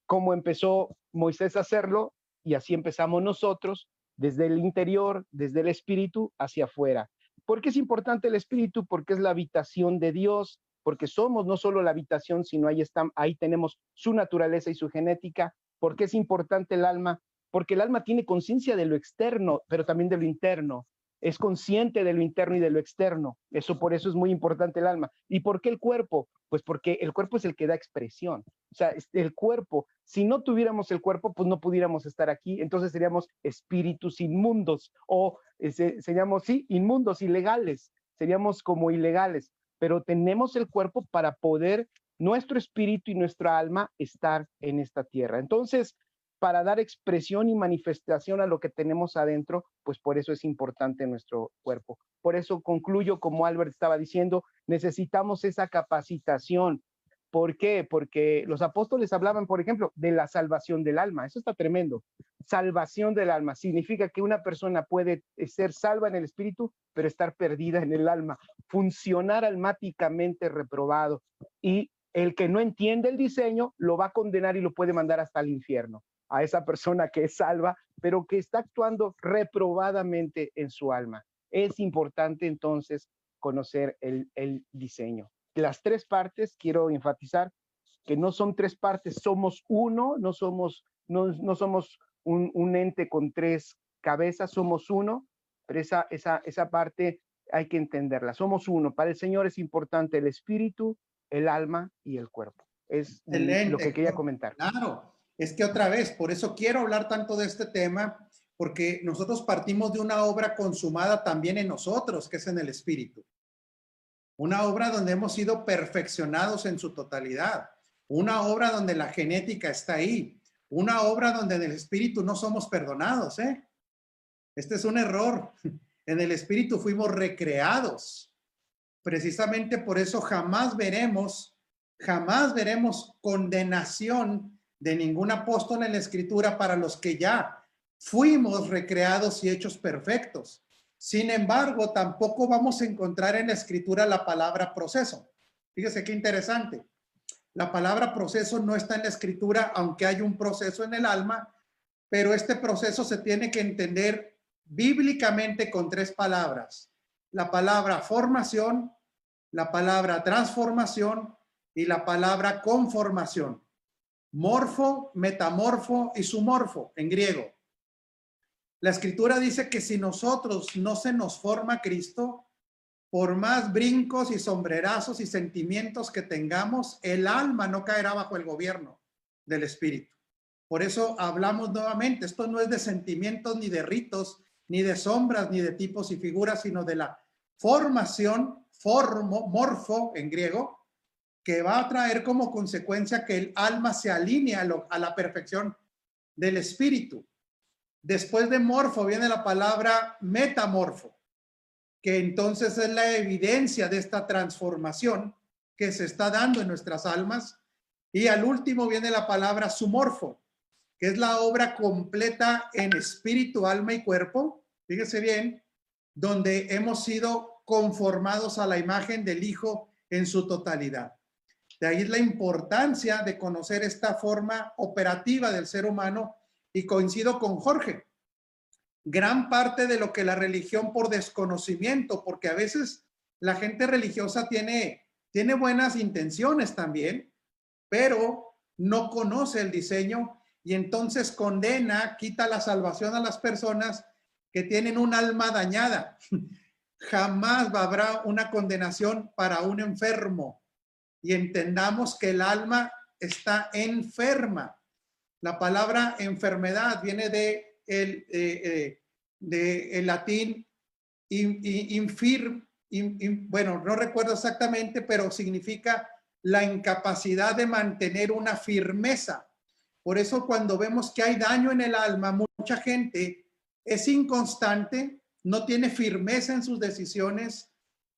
cómo empezó Moisés a hacerlo y así empezamos nosotros desde el interior, desde el espíritu hacia afuera. ¿Por qué es importante el espíritu? Porque es la habitación de Dios, porque somos no solo la habitación, sino ahí tenemos su naturaleza y su genética. ¿Por qué es importante el alma? Porque el alma tiene conciencia de lo externo, pero también de lo interno. Es consciente de lo interno y de lo externo. Por eso es muy importante el alma. ¿Y por qué el cuerpo? Pues porque el cuerpo es el que da expresión. O sea, el cuerpo, si no tuviéramos el cuerpo, pues no pudiéramos estar aquí. Entonces seríamos espíritus inmundos o seríamos, sí, inmundos, ilegales. Seríamos como ilegales. Pero tenemos el cuerpo para poder nuestro espíritu y nuestra alma estar en esta tierra. Entonces, para dar expresión y manifestación a lo que tenemos adentro, pues por eso es importante nuestro cuerpo. Por eso concluyo, como Albert estaba diciendo, necesitamos esa capacitación. ¿Por qué? Porque los apóstoles hablaban, por ejemplo, de la salvación del alma. Eso está tremendo. Salvación del alma significa que una persona puede ser salva en el espíritu, pero estar perdida en el alma, funcionar almáticamente reprobado. Y el que no entiende el diseño lo va a condenar y lo puede mandar hasta el infierno. A esa persona que es salva, pero que está actuando reprobadamente en su alma. Es importante entonces conocer el diseño. Las tres partes, quiero enfatizar que no son tres partes, somos uno, no somos un ente con tres cabezas, somos uno, pero esa parte hay que entenderla. Somos uno. Para el Señor es importante el espíritu, el alma y el cuerpo. Es Excelente, lo que quería comentar. Claro, es que otra vez, por eso quiero hablar tanto de este tema, porque nosotros partimos de una obra consumada también en nosotros, que es en el espíritu. Una obra donde hemos sido perfeccionados en su totalidad. Una obra donde la genética está ahí. Una obra donde en el espíritu no somos perdonados, ¿eh? Este es un error. En el espíritu fuimos recreados. Precisamente por eso jamás veremos condenación de ningún apóstol en la escritura para los que ya fuimos recreados y hechos perfectos. Sin embargo, tampoco vamos a encontrar en la escritura la palabra proceso. Fíjese qué interesante. La palabra proceso no está en la escritura, aunque hay un proceso en el alma, pero este proceso se tiene que entender bíblicamente con tres palabras. La palabra formación, la palabra transformación y la palabra conformación. Morfo, metamorfo y sumorfo en griego. La escritura dice que si nosotros no se nos forma Cristo, por más brincos y sombrerazos y sentimientos que tengamos, el alma no caerá bajo el gobierno del espíritu. Por eso hablamos nuevamente, esto no es de sentimientos ni de ritos, ni de sombras, ni de tipos y figuras, sino de la formación, morfo en griego, que va a traer como consecuencia que el alma se alinee a la perfección del espíritu. Después de morfo viene la palabra metamorfo, que entonces es la evidencia de esta transformación que se está dando en nuestras almas. Y al último viene la palabra sumorfo, que es la obra completa en espíritu, alma y cuerpo. Fíjese bien, donde hemos sido conformados a la imagen del Hijo en su totalidad. De ahí es la importancia de conocer esta forma operativa del ser humano, y coincido con Jorge. Gran parte de lo que la religión por desconocimiento, porque a veces la gente religiosa tiene buenas intenciones también, pero no conoce el diseño y entonces condena, quita la salvación a las personas que tienen un alma dañada. Jamás habrá una condenación para un enfermo, y entendamos que el alma está enferma. La palabra enfermedad viene de el latín bueno, no recuerdo exactamente, pero significa la incapacidad de mantener una firmeza. Por eso cuando vemos que hay daño en el alma, mucha gente es inconstante, no tiene firmeza en sus decisiones,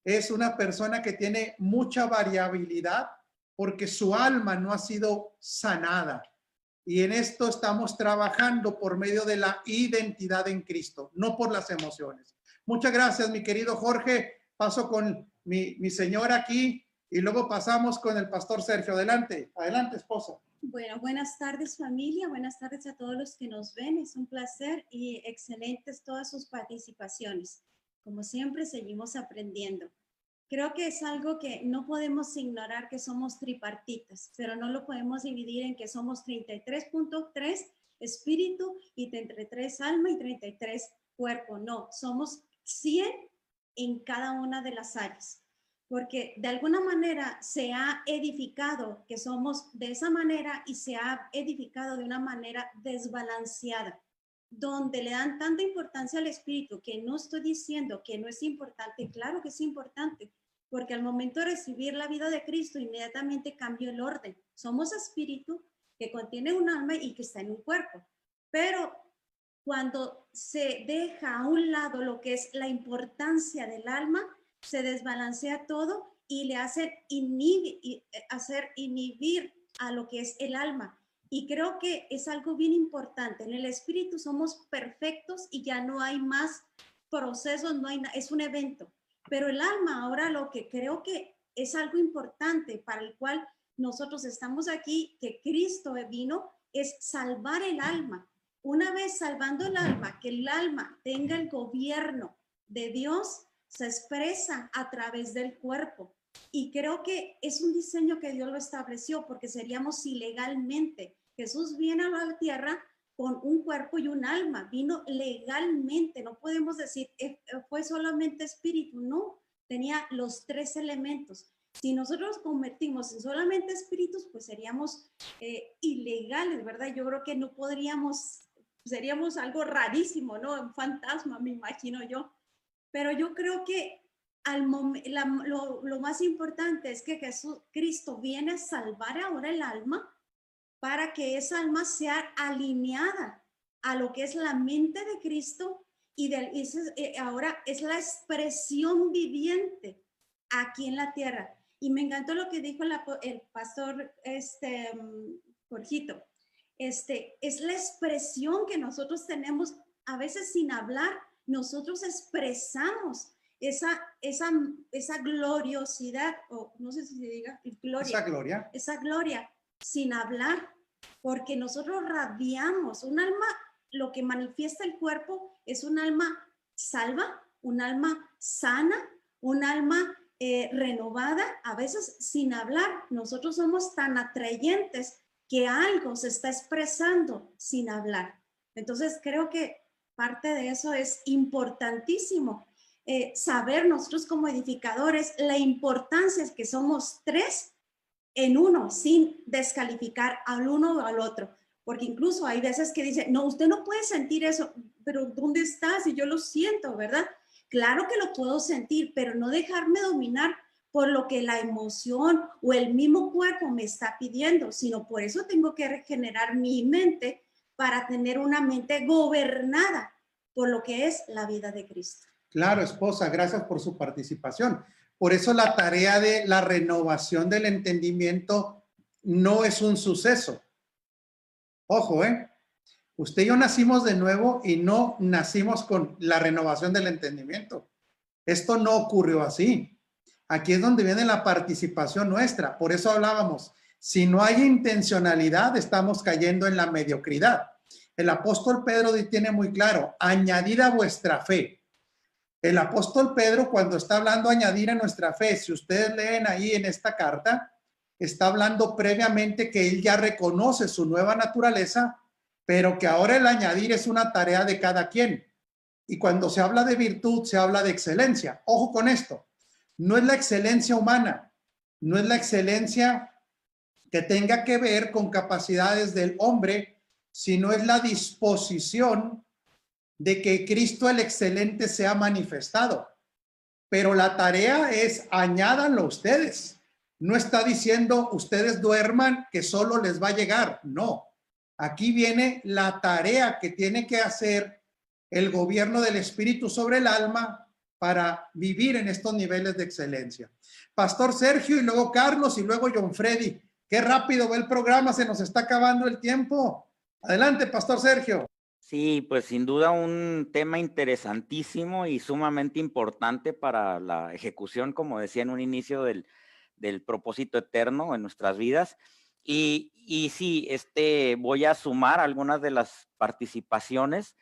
es una persona que tiene mucha variabilidad porque su alma no ha sido sanada. Y en esto estamos trabajando por medio de la identidad en Cristo, no por las emociones. Muchas gracias, mi querido Jorge. Paso con mi señora aquí y luego pasamos con el pastor Sergio. Adelante, adelante, esposa. Bueno, buenas tardes familia, buenas tardes a todos los que nos ven. Es un placer y excelentes todas sus participaciones. Como siempre, seguimos aprendiendo. Creo que es algo que no podemos ignorar, que somos tripartitas, pero no lo podemos dividir en que somos 33.3 espíritu y 33 alma y 33 cuerpo. No, somos 100 en cada una de las áreas, porque de alguna manera se ha edificado que somos de esa manera y se ha edificado de una manera desbalanceada, donde le dan tanta importancia al espíritu, que no estoy diciendo que no es importante, claro que es importante, porque al momento de recibir la vida de Cristo, inmediatamente cambió el orden. Somos espíritu que contiene un alma y que está en un cuerpo, pero cuando se deja a un lado lo que es la importancia del alma, se desbalancea todo y le hace inhibir a lo que es el alma. Y creo que es algo bien importante. En el espíritu somos perfectos y ya no hay más procesos, no hay es un evento. Pero el alma, ahora lo que creo que es algo importante para el cual nosotros estamos aquí, que Cristo vino, es salvar el alma. Una vez salvando el alma, que el alma tenga el gobierno de Dios, se expresa a través del cuerpo. Y creo que es un diseño que Dios lo estableció, porque seríamos ilegalmente. Jesús viene a la tierra con un cuerpo y un alma, vino legalmente. No podemos decir, fue solamente espíritu, no, tenía los tres elementos. Si nosotros nos convertimos en solamente espíritus, pues seríamos ilegales, ¿verdad? Yo creo que no podríamos, seríamos algo rarísimo, ¿no? Un fantasma, me imagino yo. Pero yo creo que lo más importante es que Cristo viene a salvar ahora el alma para que esa alma sea alineada a lo que es la mente de Cristo y ahora es la expresión viviente aquí en la tierra. Y me encantó lo que dijo el pastor Jorgito. Es la expresión que nosotros tenemos a veces sin hablar. Nosotros expresamos esa gloriosidad, o no sé si se diga gloria, esa gloria sin hablar, porque nosotros radiamos un alma. Lo que manifiesta el cuerpo es un alma salva, un alma sana, un alma renovada. A veces sin hablar, nosotros somos tan atrayentes que algo se está expresando sin hablar. Entonces creo que parte de eso es importantísimo, saber nosotros como edificadores la importancia es que somos tres en uno, sin descalificar al uno o al otro, porque incluso hay veces que dicen, no, usted no puede sentir eso, pero ¿dónde está? Si yo lo siento, ¿verdad? Claro que lo puedo sentir, pero no dejarme dominar por lo que la emoción o el mismo cuerpo me está pidiendo, sino por eso tengo que regenerar mi mente para tener una mente gobernada por lo que es la vida de Cristo. Claro, esposa, gracias por su participación. Por eso la tarea de la renovación del entendimiento no es un suceso. Ojo, usted y yo nacimos de nuevo y no nacimos con la renovación del entendimiento. Esto no ocurrió así. Aquí es donde viene la participación nuestra. Por eso hablábamos, si no hay intencionalidad, estamos cayendo en la mediocridad. El apóstol Pedro tiene muy claro, añadid a vuestra fe. El apóstol Pedro, cuando está hablando añadir a nuestra fe, si ustedes leen ahí en esta carta, está hablando previamente que él ya reconoce su nueva naturaleza, pero que ahora el añadir es una tarea de cada quien. Y cuando se habla de virtud, se habla de excelencia. Ojo con esto, no es la excelencia humana, no es la excelencia que tenga que ver con capacidades del hombre, sino es la disposición de que Cristo el excelente se ha manifestado. Pero la tarea es añádanlo ustedes. No está diciendo ustedes duerman que solo les va a llegar. No. Aquí viene la tarea que tiene que hacer el gobierno del Espíritu sobre el alma para vivir en estos niveles de excelencia. Pastor Sergio y luego Carlos y luego John Freddy. Qué rápido va el programa, se nos está acabando el tiempo. Adelante, Pastor Sergio. Sí, pues sin duda un tema interesantísimo y sumamente importante para la ejecución, como decía en un inicio, del propósito eterno en nuestras vidas. Y sí, voy a sumar algunas de las participaciones.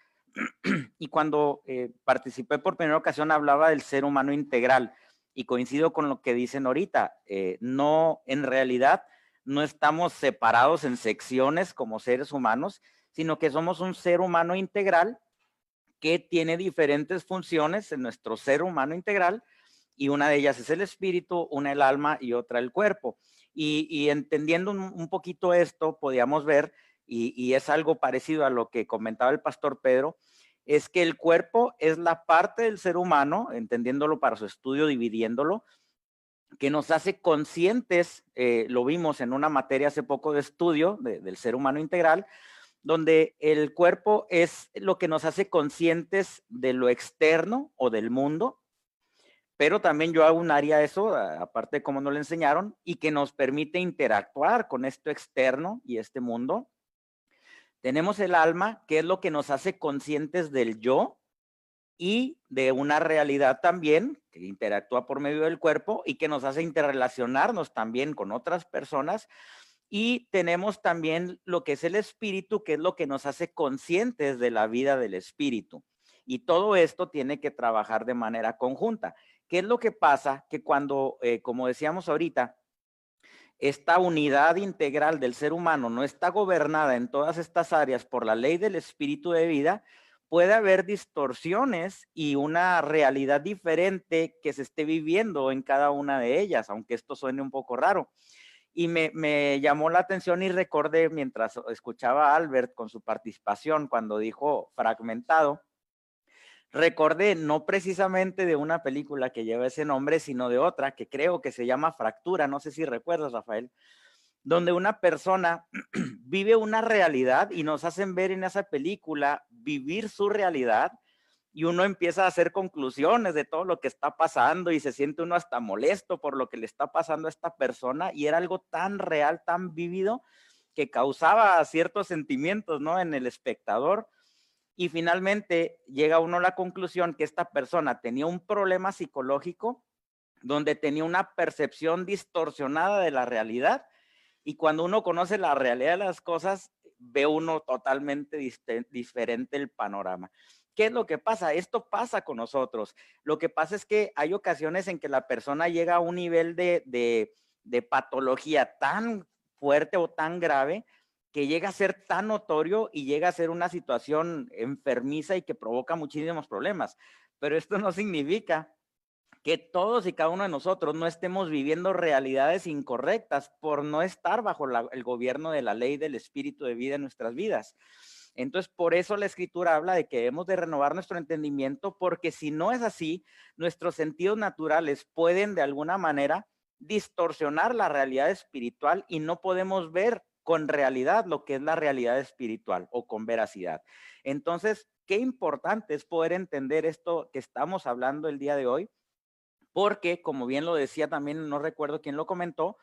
Y cuando participé por primera ocasión hablaba del ser humano integral y coincido con lo que dicen ahorita. No, en realidad no estamos separados en secciones como seres humanos, sino que somos un ser humano integral que tiene diferentes funciones en nuestro ser humano integral, y una de ellas es el espíritu, una el alma y otra el cuerpo. Y entendiendo un poquito esto, podíamos ver, y es algo parecido a lo que comentaba el pastor Pedro, es que el cuerpo es la parte del ser humano, entendiéndolo para su estudio, dividiéndolo, que nos hace conscientes, lo vimos en una materia hace poco de estudio del ser humano integral, donde el cuerpo es lo que nos hace conscientes de lo externo o del mundo, pero también yo hago un área eso, aparte de cómo nos lo enseñaron, y que nos permite interactuar con esto externo y este mundo. Tenemos el alma, que es lo que nos hace conscientes del yo y de una realidad también, que interactúa por medio del cuerpo y que nos hace interrelacionarnos también con otras personas. Y tenemos también lo que es el espíritu, que es lo que nos hace conscientes de la vida del espíritu. Y todo esto tiene que trabajar de manera conjunta. ¿Qué es lo que pasa? Que cuando, como decíamos ahorita, esta unidad integral del ser humano no está gobernada en todas estas áreas por la ley del espíritu de vida, puede haber distorsiones y una realidad diferente que se esté viviendo en cada una de ellas, aunque esto suene un poco raro. Y me llamó la atención y recordé mientras escuchaba a Albert con su participación cuando dijo fragmentado, recordé no precisamente de una película que lleva ese nombre, sino de otra que creo que se llama Fractura, no sé si recuerdas, Rafael, donde una persona vive una realidad y nos hacen ver en esa película vivir su realidad, y uno empieza a hacer conclusiones de todo lo que está pasando y se siente uno hasta molesto por lo que le está pasando a esta persona, y era algo tan real, tan vívido, que causaba ciertos sentimientos, ¿no?, en el espectador. Y finalmente llega uno a la conclusión que esta persona tenía un problema psicológico donde tenía una percepción distorsionada de la realidad, y cuando uno conoce la realidad de las cosas, ve uno totalmente diferente el panorama. ¿Qué es lo que pasa? Esto pasa con nosotros. Lo que pasa es que hay ocasiones en que la persona llega a un nivel de patología tan fuerte o tan grave que llega a ser tan notorio y llega a ser una situación enfermiza y que provoca muchísimos problemas. Pero esto no significa que todos y cada uno de nosotros no estemos viviendo realidades incorrectas por no estar bajo el gobierno de la ley del espíritu de vida en nuestras vidas. Entonces, por eso la escritura habla de que debemos de renovar nuestro entendimiento, porque si no es así, nuestros sentidos naturales pueden de alguna manera distorsionar la realidad espiritual y no podemos ver con realidad lo que es la realidad espiritual o con veracidad. Entonces, qué importante es poder entender esto que estamos hablando el día de hoy, porque como bien lo decía también, no recuerdo quién lo comentó,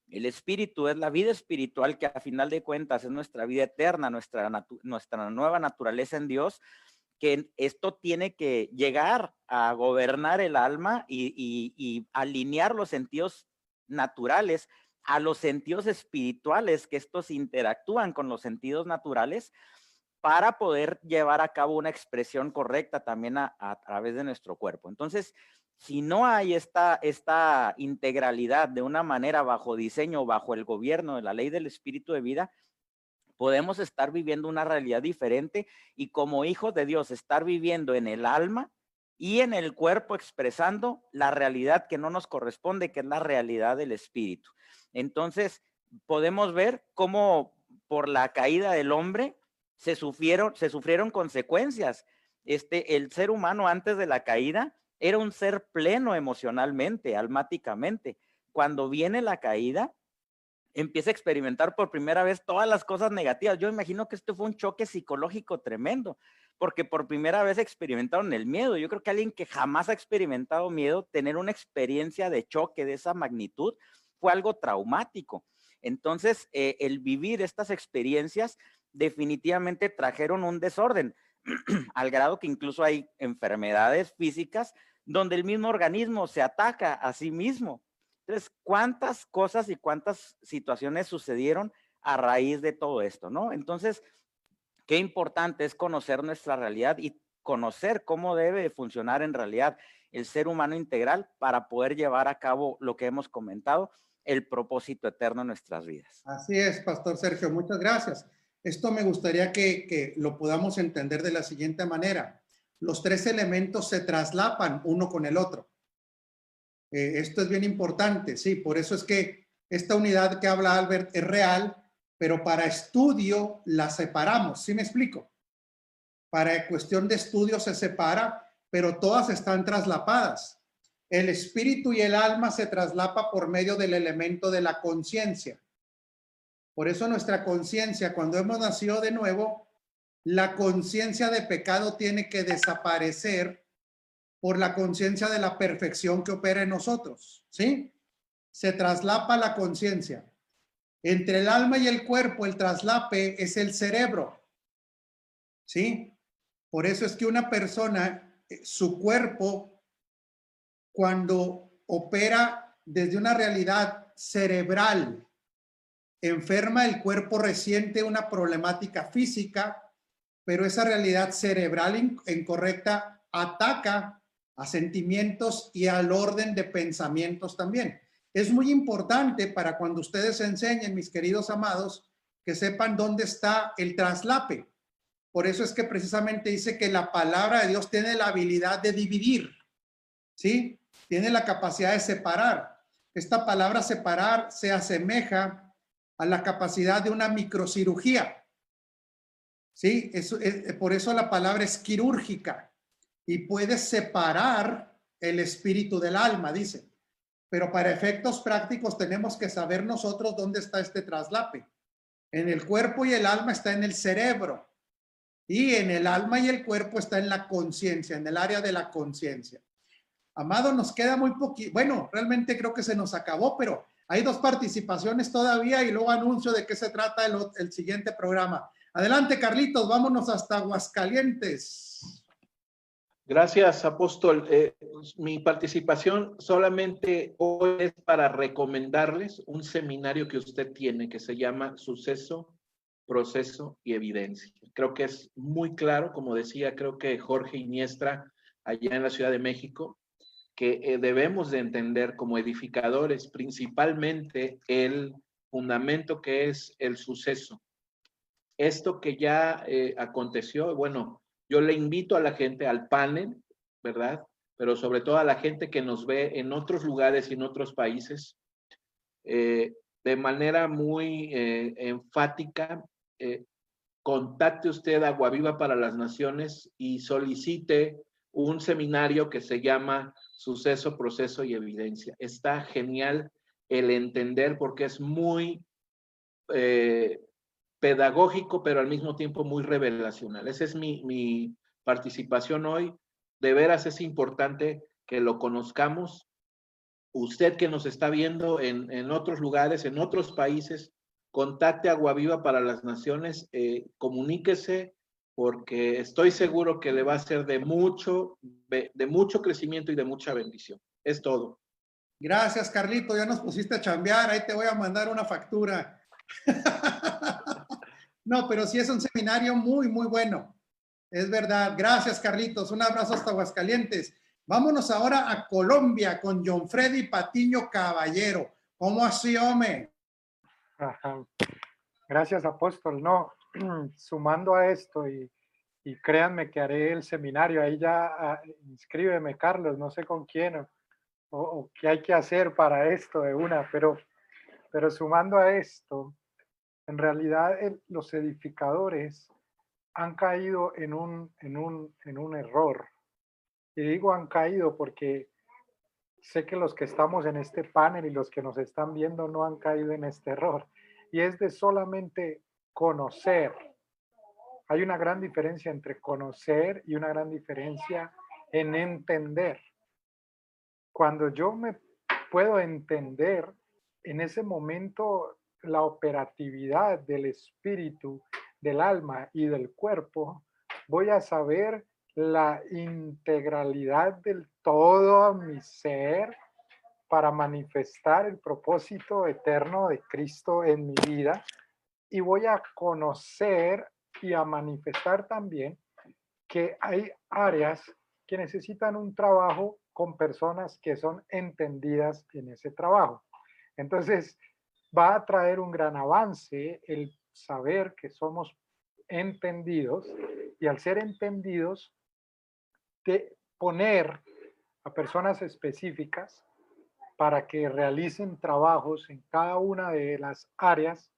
el espíritu es la vida espiritual, que a final de cuentas es nuestra vida eterna, nuestra nueva naturaleza en Dios, que esto tiene que llegar a gobernar el alma y alinear los sentidos naturales a los sentidos espirituales, que estos interactúan con los sentidos naturales para poder llevar a cabo una expresión correcta también a través de nuestro cuerpo. Entonces, si no hay esta integralidad de una manera bajo diseño, bajo el gobierno de la ley del espíritu de vida, podemos estar viviendo una realidad diferente y como hijos de Dios estar viviendo en el alma y en el cuerpo expresando la realidad que no nos corresponde, que es la realidad del espíritu. Entonces, podemos ver cómo por la caída del hombre se sufrieron consecuencias el ser humano antes de la caída era un ser pleno emocionalmente, almáticamente. Cuando viene la caída, empieza a experimentar por primera vez todas las cosas negativas. Yo imagino que esto fue un choque psicológico tremendo, porque por primera vez experimentaron el miedo. Yo creo que alguien que jamás ha experimentado miedo, tener una experiencia de choque de esa magnitud, fue algo traumático. Entonces, el vivir estas experiencias definitivamente trajeron un desorden, al grado que incluso hay enfermedades físicas donde el mismo organismo se ataca a sí mismo. Entonces, ¿cuántas cosas y cuántas situaciones sucedieron a raíz de todo esto, no? Entonces, qué importante es conocer nuestra realidad y conocer cómo debe funcionar en realidad el ser humano integral para poder llevar a cabo lo que hemos comentado, el propósito eterno en nuestras vidas. Así es, Pastor Sergio, muchas gracias. Esto me gustaría que lo podamos entender de la siguiente manera. Los tres elementos se traslapan uno con el otro. Esto es bien importante, sí, por eso es que esta unidad que habla Albert es real, pero para estudio la separamos, ¿sí me explico? Para cuestión de estudio se separa, pero todas están traslapadas. El espíritu y el alma se traslapa por medio del elemento de la conciencia. Por eso nuestra conciencia, cuando hemos nacido de nuevo, la conciencia de pecado tiene que desaparecer por la conciencia de la perfección que opera en nosotros, ¿sí? Se traslapa la conciencia. Entre el alma y el cuerpo, el traslape es el cerebro, ¿sí? Por eso es que una persona, su cuerpo, cuando opera desde una realidad cerebral, enferma, el cuerpo resiente una problemática física, pero esa realidad cerebral incorrecta ataca a sentimientos y al orden de pensamientos también. Es muy importante para cuando ustedes enseñen, mis queridos amados, que sepan dónde está el traslape. Por eso es que precisamente dice que la palabra de Dios tiene la habilidad de dividir, ¿sí? Tiene la capacidad de separar. Esta palabra separar se asemeja a la capacidad de una microcirugía. Sí, por eso la palabra es quirúrgica y puede separar el espíritu del alma, dice. Pero para efectos prácticos tenemos que saber nosotros dónde está este traslape. En el cuerpo y el alma está en el cerebro y en el alma y el cuerpo está en la conciencia, en el área de la conciencia. Amado, nos queda muy poquito. Bueno, realmente creo que se nos acabó, pero hay 2 participaciones todavía y luego anuncio de qué se trata el siguiente programa. Adelante, Carlitos, vámonos hasta Aguascalientes. Gracias, apóstol. Mi participación solamente hoy es para recomendarles un seminario que usted tiene que se llama Suceso, Proceso y Evidencia. Creo que es muy claro, como decía, creo que Jorge Iniestra, allá en la Ciudad de México, que debemos de entender como edificadores principalmente el fundamento que es el suceso. Esto que ya aconteció, bueno, yo le invito a la gente al panel, ¿verdad? Pero sobre todo a la gente que nos ve en otros lugares y en otros países, de manera muy enfática, contacte usted a Aguaviva para las Naciones y solicite un seminario que se llama Suceso, Proceso y Evidencia. Está genial el entender porque es muy pedagógico, pero al mismo tiempo muy revelacional. Esa es mi participación hoy. De veras es importante que lo conozcamos. Usted que nos está viendo en otros lugares, en otros países, contacte a Aguaviva para las Naciones, comuníquese, porque estoy seguro que le va a ser de mucho crecimiento y de mucha bendición. Es todo. Gracias, Carlito, ya nos pusiste a chambear, ahí te voy a mandar una factura. No, pero sí es un seminario muy, muy bueno. Es verdad. Gracias, Carlitos. Un abrazo hasta Aguascalientes. Vámonos ahora a Colombia con John Freddy Patiño Caballero. ¿Cómo así, hombre? Ajá. Gracias, apóstol. No, sumando a esto y créanme que haré el seminario. Ahí ya inscríbeme, Carlos, no sé con quién o qué hay que hacer para esto de una, pero sumando a esto, en realidad los edificadores han caído en un error. Y digo han caído porque sé que los que estamos en este panel y los que nos están viendo no han caído en este error. Y es de solamente conocer. Hay una gran diferencia entre conocer y una gran diferencia en entender. Cuando yo me puedo entender, en ese momento la operatividad del espíritu, del alma y del cuerpo, voy a saber la integralidad del todo mi ser para manifestar el propósito eterno de Cristo en mi vida, y voy a conocer y a manifestar también que hay áreas que necesitan un trabajo con personas que son entendidas en ese trabajo. Entonces, va a traer un gran avance el saber que somos entendidos, y al ser entendidos, de poner a personas específicas para que realicen trabajos en cada una de las áreas,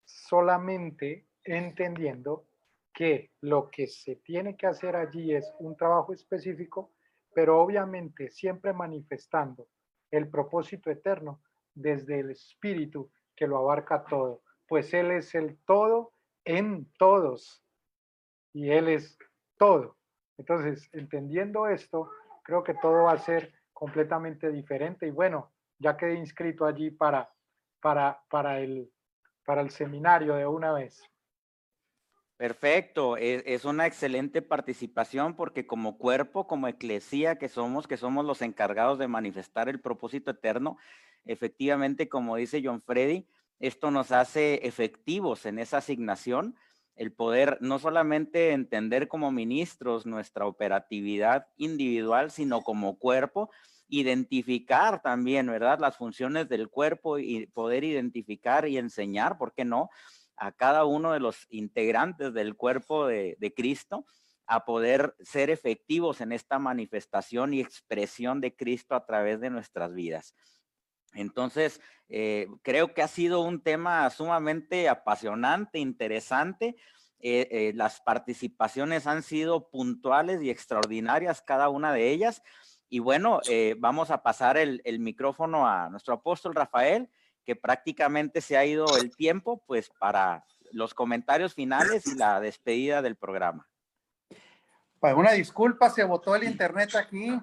solamente entendiendo que lo que se tiene que hacer allí es un trabajo específico, pero obviamente siempre manifestando el propósito eterno desde el espíritu que lo abarca todo, pues Él es el todo en todos y Él es todo. Entonces, entendiendo esto, creo que todo va a ser completamente diferente. Y bueno, ya quedé inscrito allí para el seminario de una vez. Perfecto, es una excelente participación porque como cuerpo, como eclesía que somos los encargados de manifestar el propósito eterno, efectivamente, como dice John Freddy, esto nos hace efectivos en esa asignación, el poder no solamente entender como ministros nuestra operatividad individual, sino como cuerpo, identificar también, ¿verdad?, las funciones del cuerpo y poder identificar y enseñar, ¿por qué no?, a cada uno de los integrantes del cuerpo de Cristo a poder ser efectivos en esta manifestación y expresión de Cristo a través de nuestras vidas. Entonces, creo que ha sido un tema sumamente apasionante, interesante. Las participaciones han sido puntuales y extraordinarias, cada una de ellas. Y bueno, vamos a pasar el micrófono a nuestro apóstol Rafael, que prácticamente se ha ido el tiempo, pues, para los comentarios finales y la despedida del programa. Pues una disculpa, se botó el internet aquí.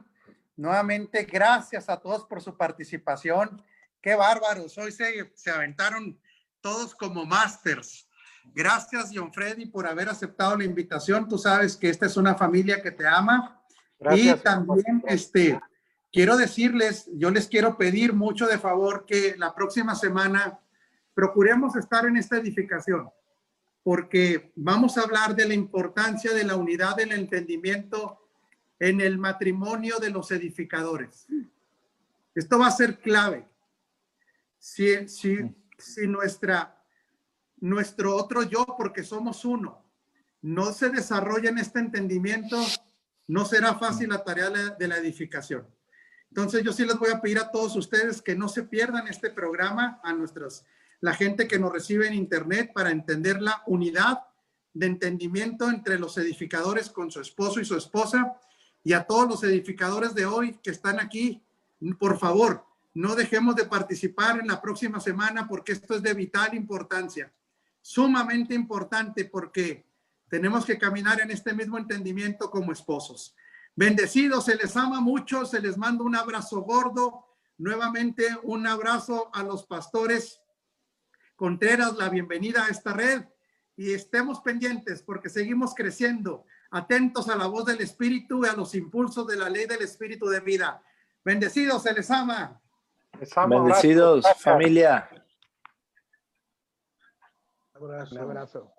Nuevamente, gracias a todos por su participación. Qué bárbaros, hoy se aventaron todos como masters. Gracias, John Freddy, por haber aceptado la invitación. Tú sabes que esta es una familia que te ama. Gracias. Y también, quiero decirles, yo les quiero pedir mucho de favor que la próxima semana procuremos estar en esta edificación, porque vamos a hablar de la importancia de la unidad del entendimiento en el matrimonio de los edificadores. Esto va a ser clave. Si nuestro otro yo, porque somos uno, no se desarrolla en este entendimiento, no será fácil la tarea de la edificación. Entonces yo sí les voy a pedir a todos ustedes que no se pierdan este programa, a la gente que nos recibe en internet, para entender la unidad de entendimiento entre los edificadores con su esposo y su esposa, y a todos los edificadores de hoy que están aquí, por favor, no dejemos de participar en la próxima semana, porque esto es de vital importancia, sumamente importante, porque tenemos que caminar en este mismo entendimiento como esposos. Bendecidos, se les ama mucho, se les manda un abrazo gordo. Nuevamente un abrazo a los pastores Contreras, la bienvenida a esta red, y estemos pendientes porque seguimos creciendo, atentos a la voz del Espíritu y a los impulsos de la ley del Espíritu de vida. Bendecidos, se les ama. Bendecidos, familia. Un abrazo.